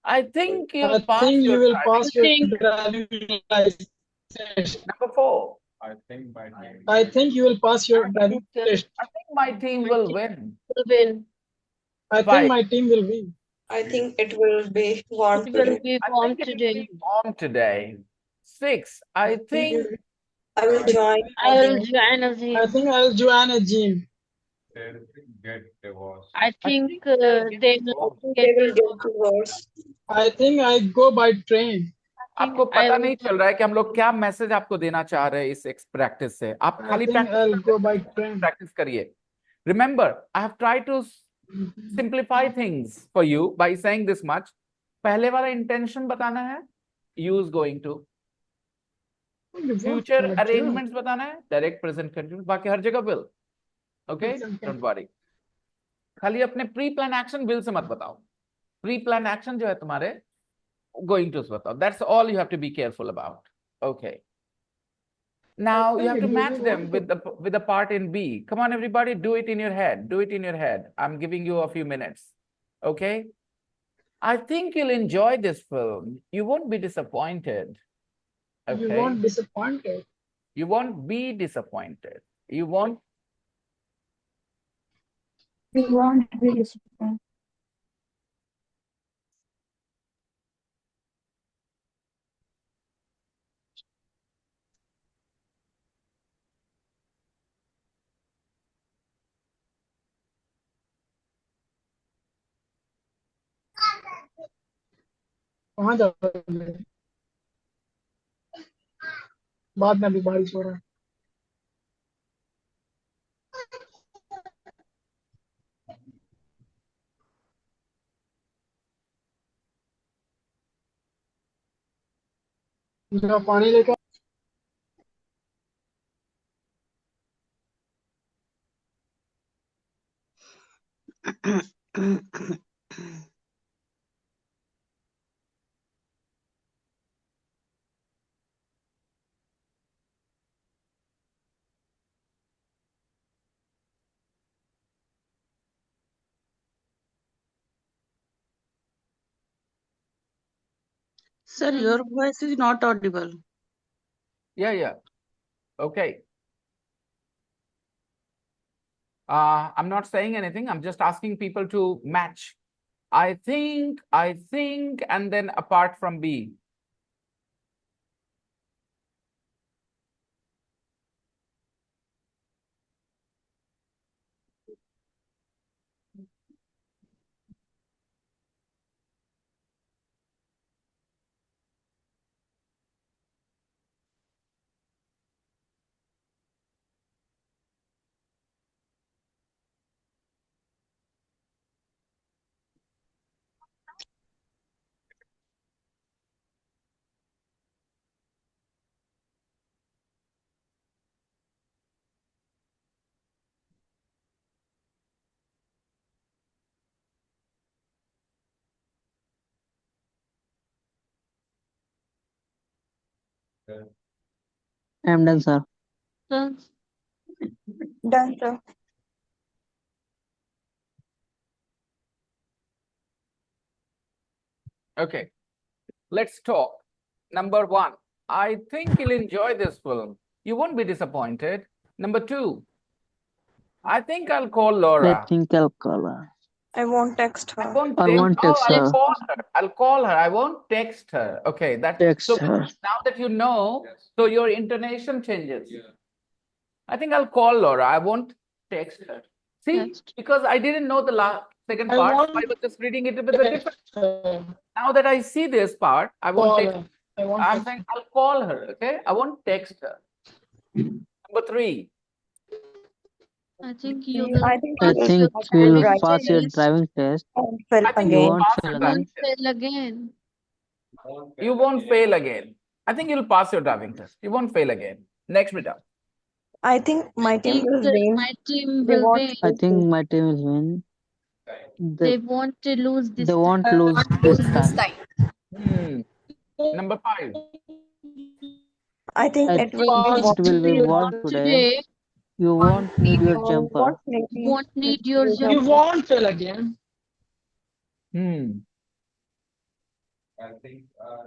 I think you'll pass you will pass your think- driving license. Number 4. I think my name. I think you will pass your driving test. I think my team will win. I 5. think my team will win. I think it will be warm It will today. be I warm think it will today. be warm today. 6. I think I will join. I will join a gym. I think I'll join a gym. They'll get divorced. I think they'll they get will divorced. They get will get divorced. I think I go by train. आपको I पता will नहीं चल रहा है कि हम लोग क्या मैसेज आपको देना चाह रहे हैं इस प्रैक्टिस से. आप I खाली think I'll go by train. Practice करिए. Remember, I have tried to simplify things for you by saying this much. पहले वाला intention बताना है, use going to. Future arrangements बताना है, direct present continuous. बाकी हर जगह will. Okay, don't worry. खाली अपने pre-plan action will से मत बताओ. Pre-plan action जो है तुम्हारे going to बताओ. That's all you have to be careful about. Okay. Now you have to match them with the part in B. Come on, everybody, do it in your head. Do it in your head. I'm giving you a few minutes. Okay. I think you'll enjoy this film. You won't be disappointed. Okay? You won't disappointed. You won't be disappointed. You won't. We won't be disappointed. कहाँ जाओगे? बाद में अभी बारिश हो रहा है. जरा पानी लेकर. Sir, your voice is not audible. Yeah. Okay. I'm not saying anything. I'm just asking people to match. I think, and then apart from B. I'm done, sir. Done, sir. Okay. Let's talk. Number 1, I think you'll enjoy this film. You won't be disappointed. Number 2, I think I'll call I Laura. think I'll call her. I won't text I her. won't I text. won't text I'll her. call her. I'll call her. I won't text her. Okay, that's Text so. her. Now that you know, so your intonation changes. I think I'll call Laura. I won't text her. See, because I didn't know the second I part, so won't I was just reading it with a different. text her. Now that I see this part, I won't Call text. her. I won't I'm text saying I'll call her. Okay, I won't text her. Number 3, I think you will I think I pass think your you'll driving pass your test driving test. and fail I think You you'll again. won't pass fail your and driving again. test. fail again. You won't fail again. I think you'll pass your driving test. You won't fail again. Next, Rita. I think my team will win. My team They will won't win. I lose think this. my team will win. They want to lose this They won't time. lose this time. Number 5. I think I it will think be it warm will be today. warm today. Today, You won't need your jumper. you won't need your You jumper. won't fail again. I think I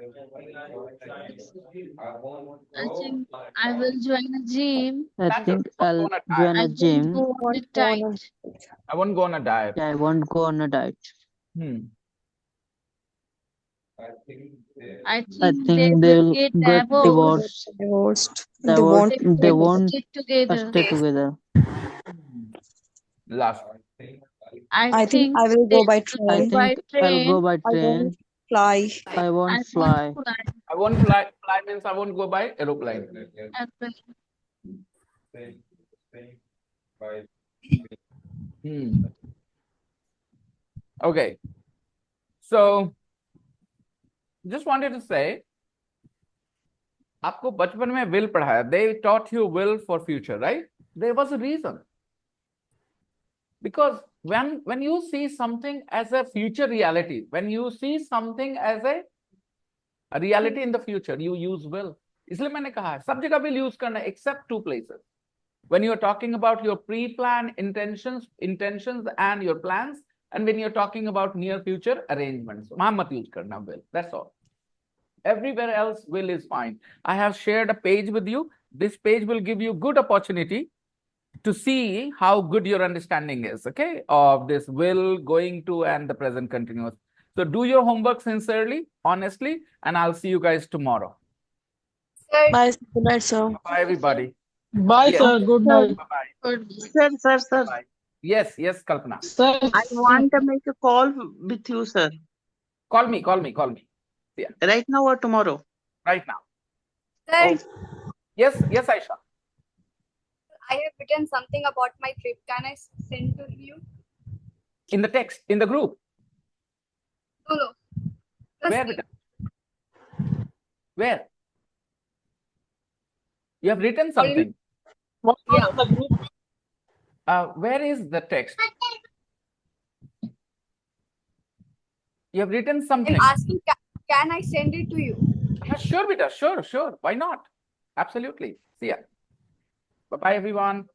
think I will join a gym. I Standard. think Won't I'll go on a join diet. a I won't gym. go on a diet. I won't go on a diet. I won't go on a diet. I think I I think they think will they'll get get divorced. divorced. Divorced. They won't They won't Stay together. stay together. Last. I I think I think will they go by will I go train. by think I'll go train. by I won't train. fly. I I won't won't fly. fly. I won't fly. Fly means I won't go by aeroplane. Okay. So, just wanted to say, आपको बचपन में will पढ़ाया. They taught you will for future, right? There was a reason. Because when you see something as a future reality, when you see something as a reality in the future, you use will. इसलिए मैंने कहा है सब जगह will use करना except 2 places. When you're talking about your pre-plan intentions and your plans, And when you're talking about near future arrangements, वहाँ मत use करना will. That's all. Everywhere else, will is fine. I have shared a page with you. This page will give you good opportunity to see how good your understanding is, okay, of this will, going to, and the present continuous. So do your homework sincerely, honestly, and I'll see you guys tomorrow. Bye. Good night, sir. Bye, everybody. Bye, Yes. sir. Good night. Bye-bye. Sir. Bye. Yes, Kalpana. Sir, I want to make a call with you, sir. Call me. Yeah. Right now or tomorrow? Right now. Sir, Yes, Aisha. I have written something about my trip. Can I send to you? In the text, in the group. No. Where, beta? Where? You have written something. Yeah. Where is the text? You have written something. I'm asking, can I send it to you? Sure, beta. Sure. Why not? Absolutely. See ya. Bye-bye, everyone.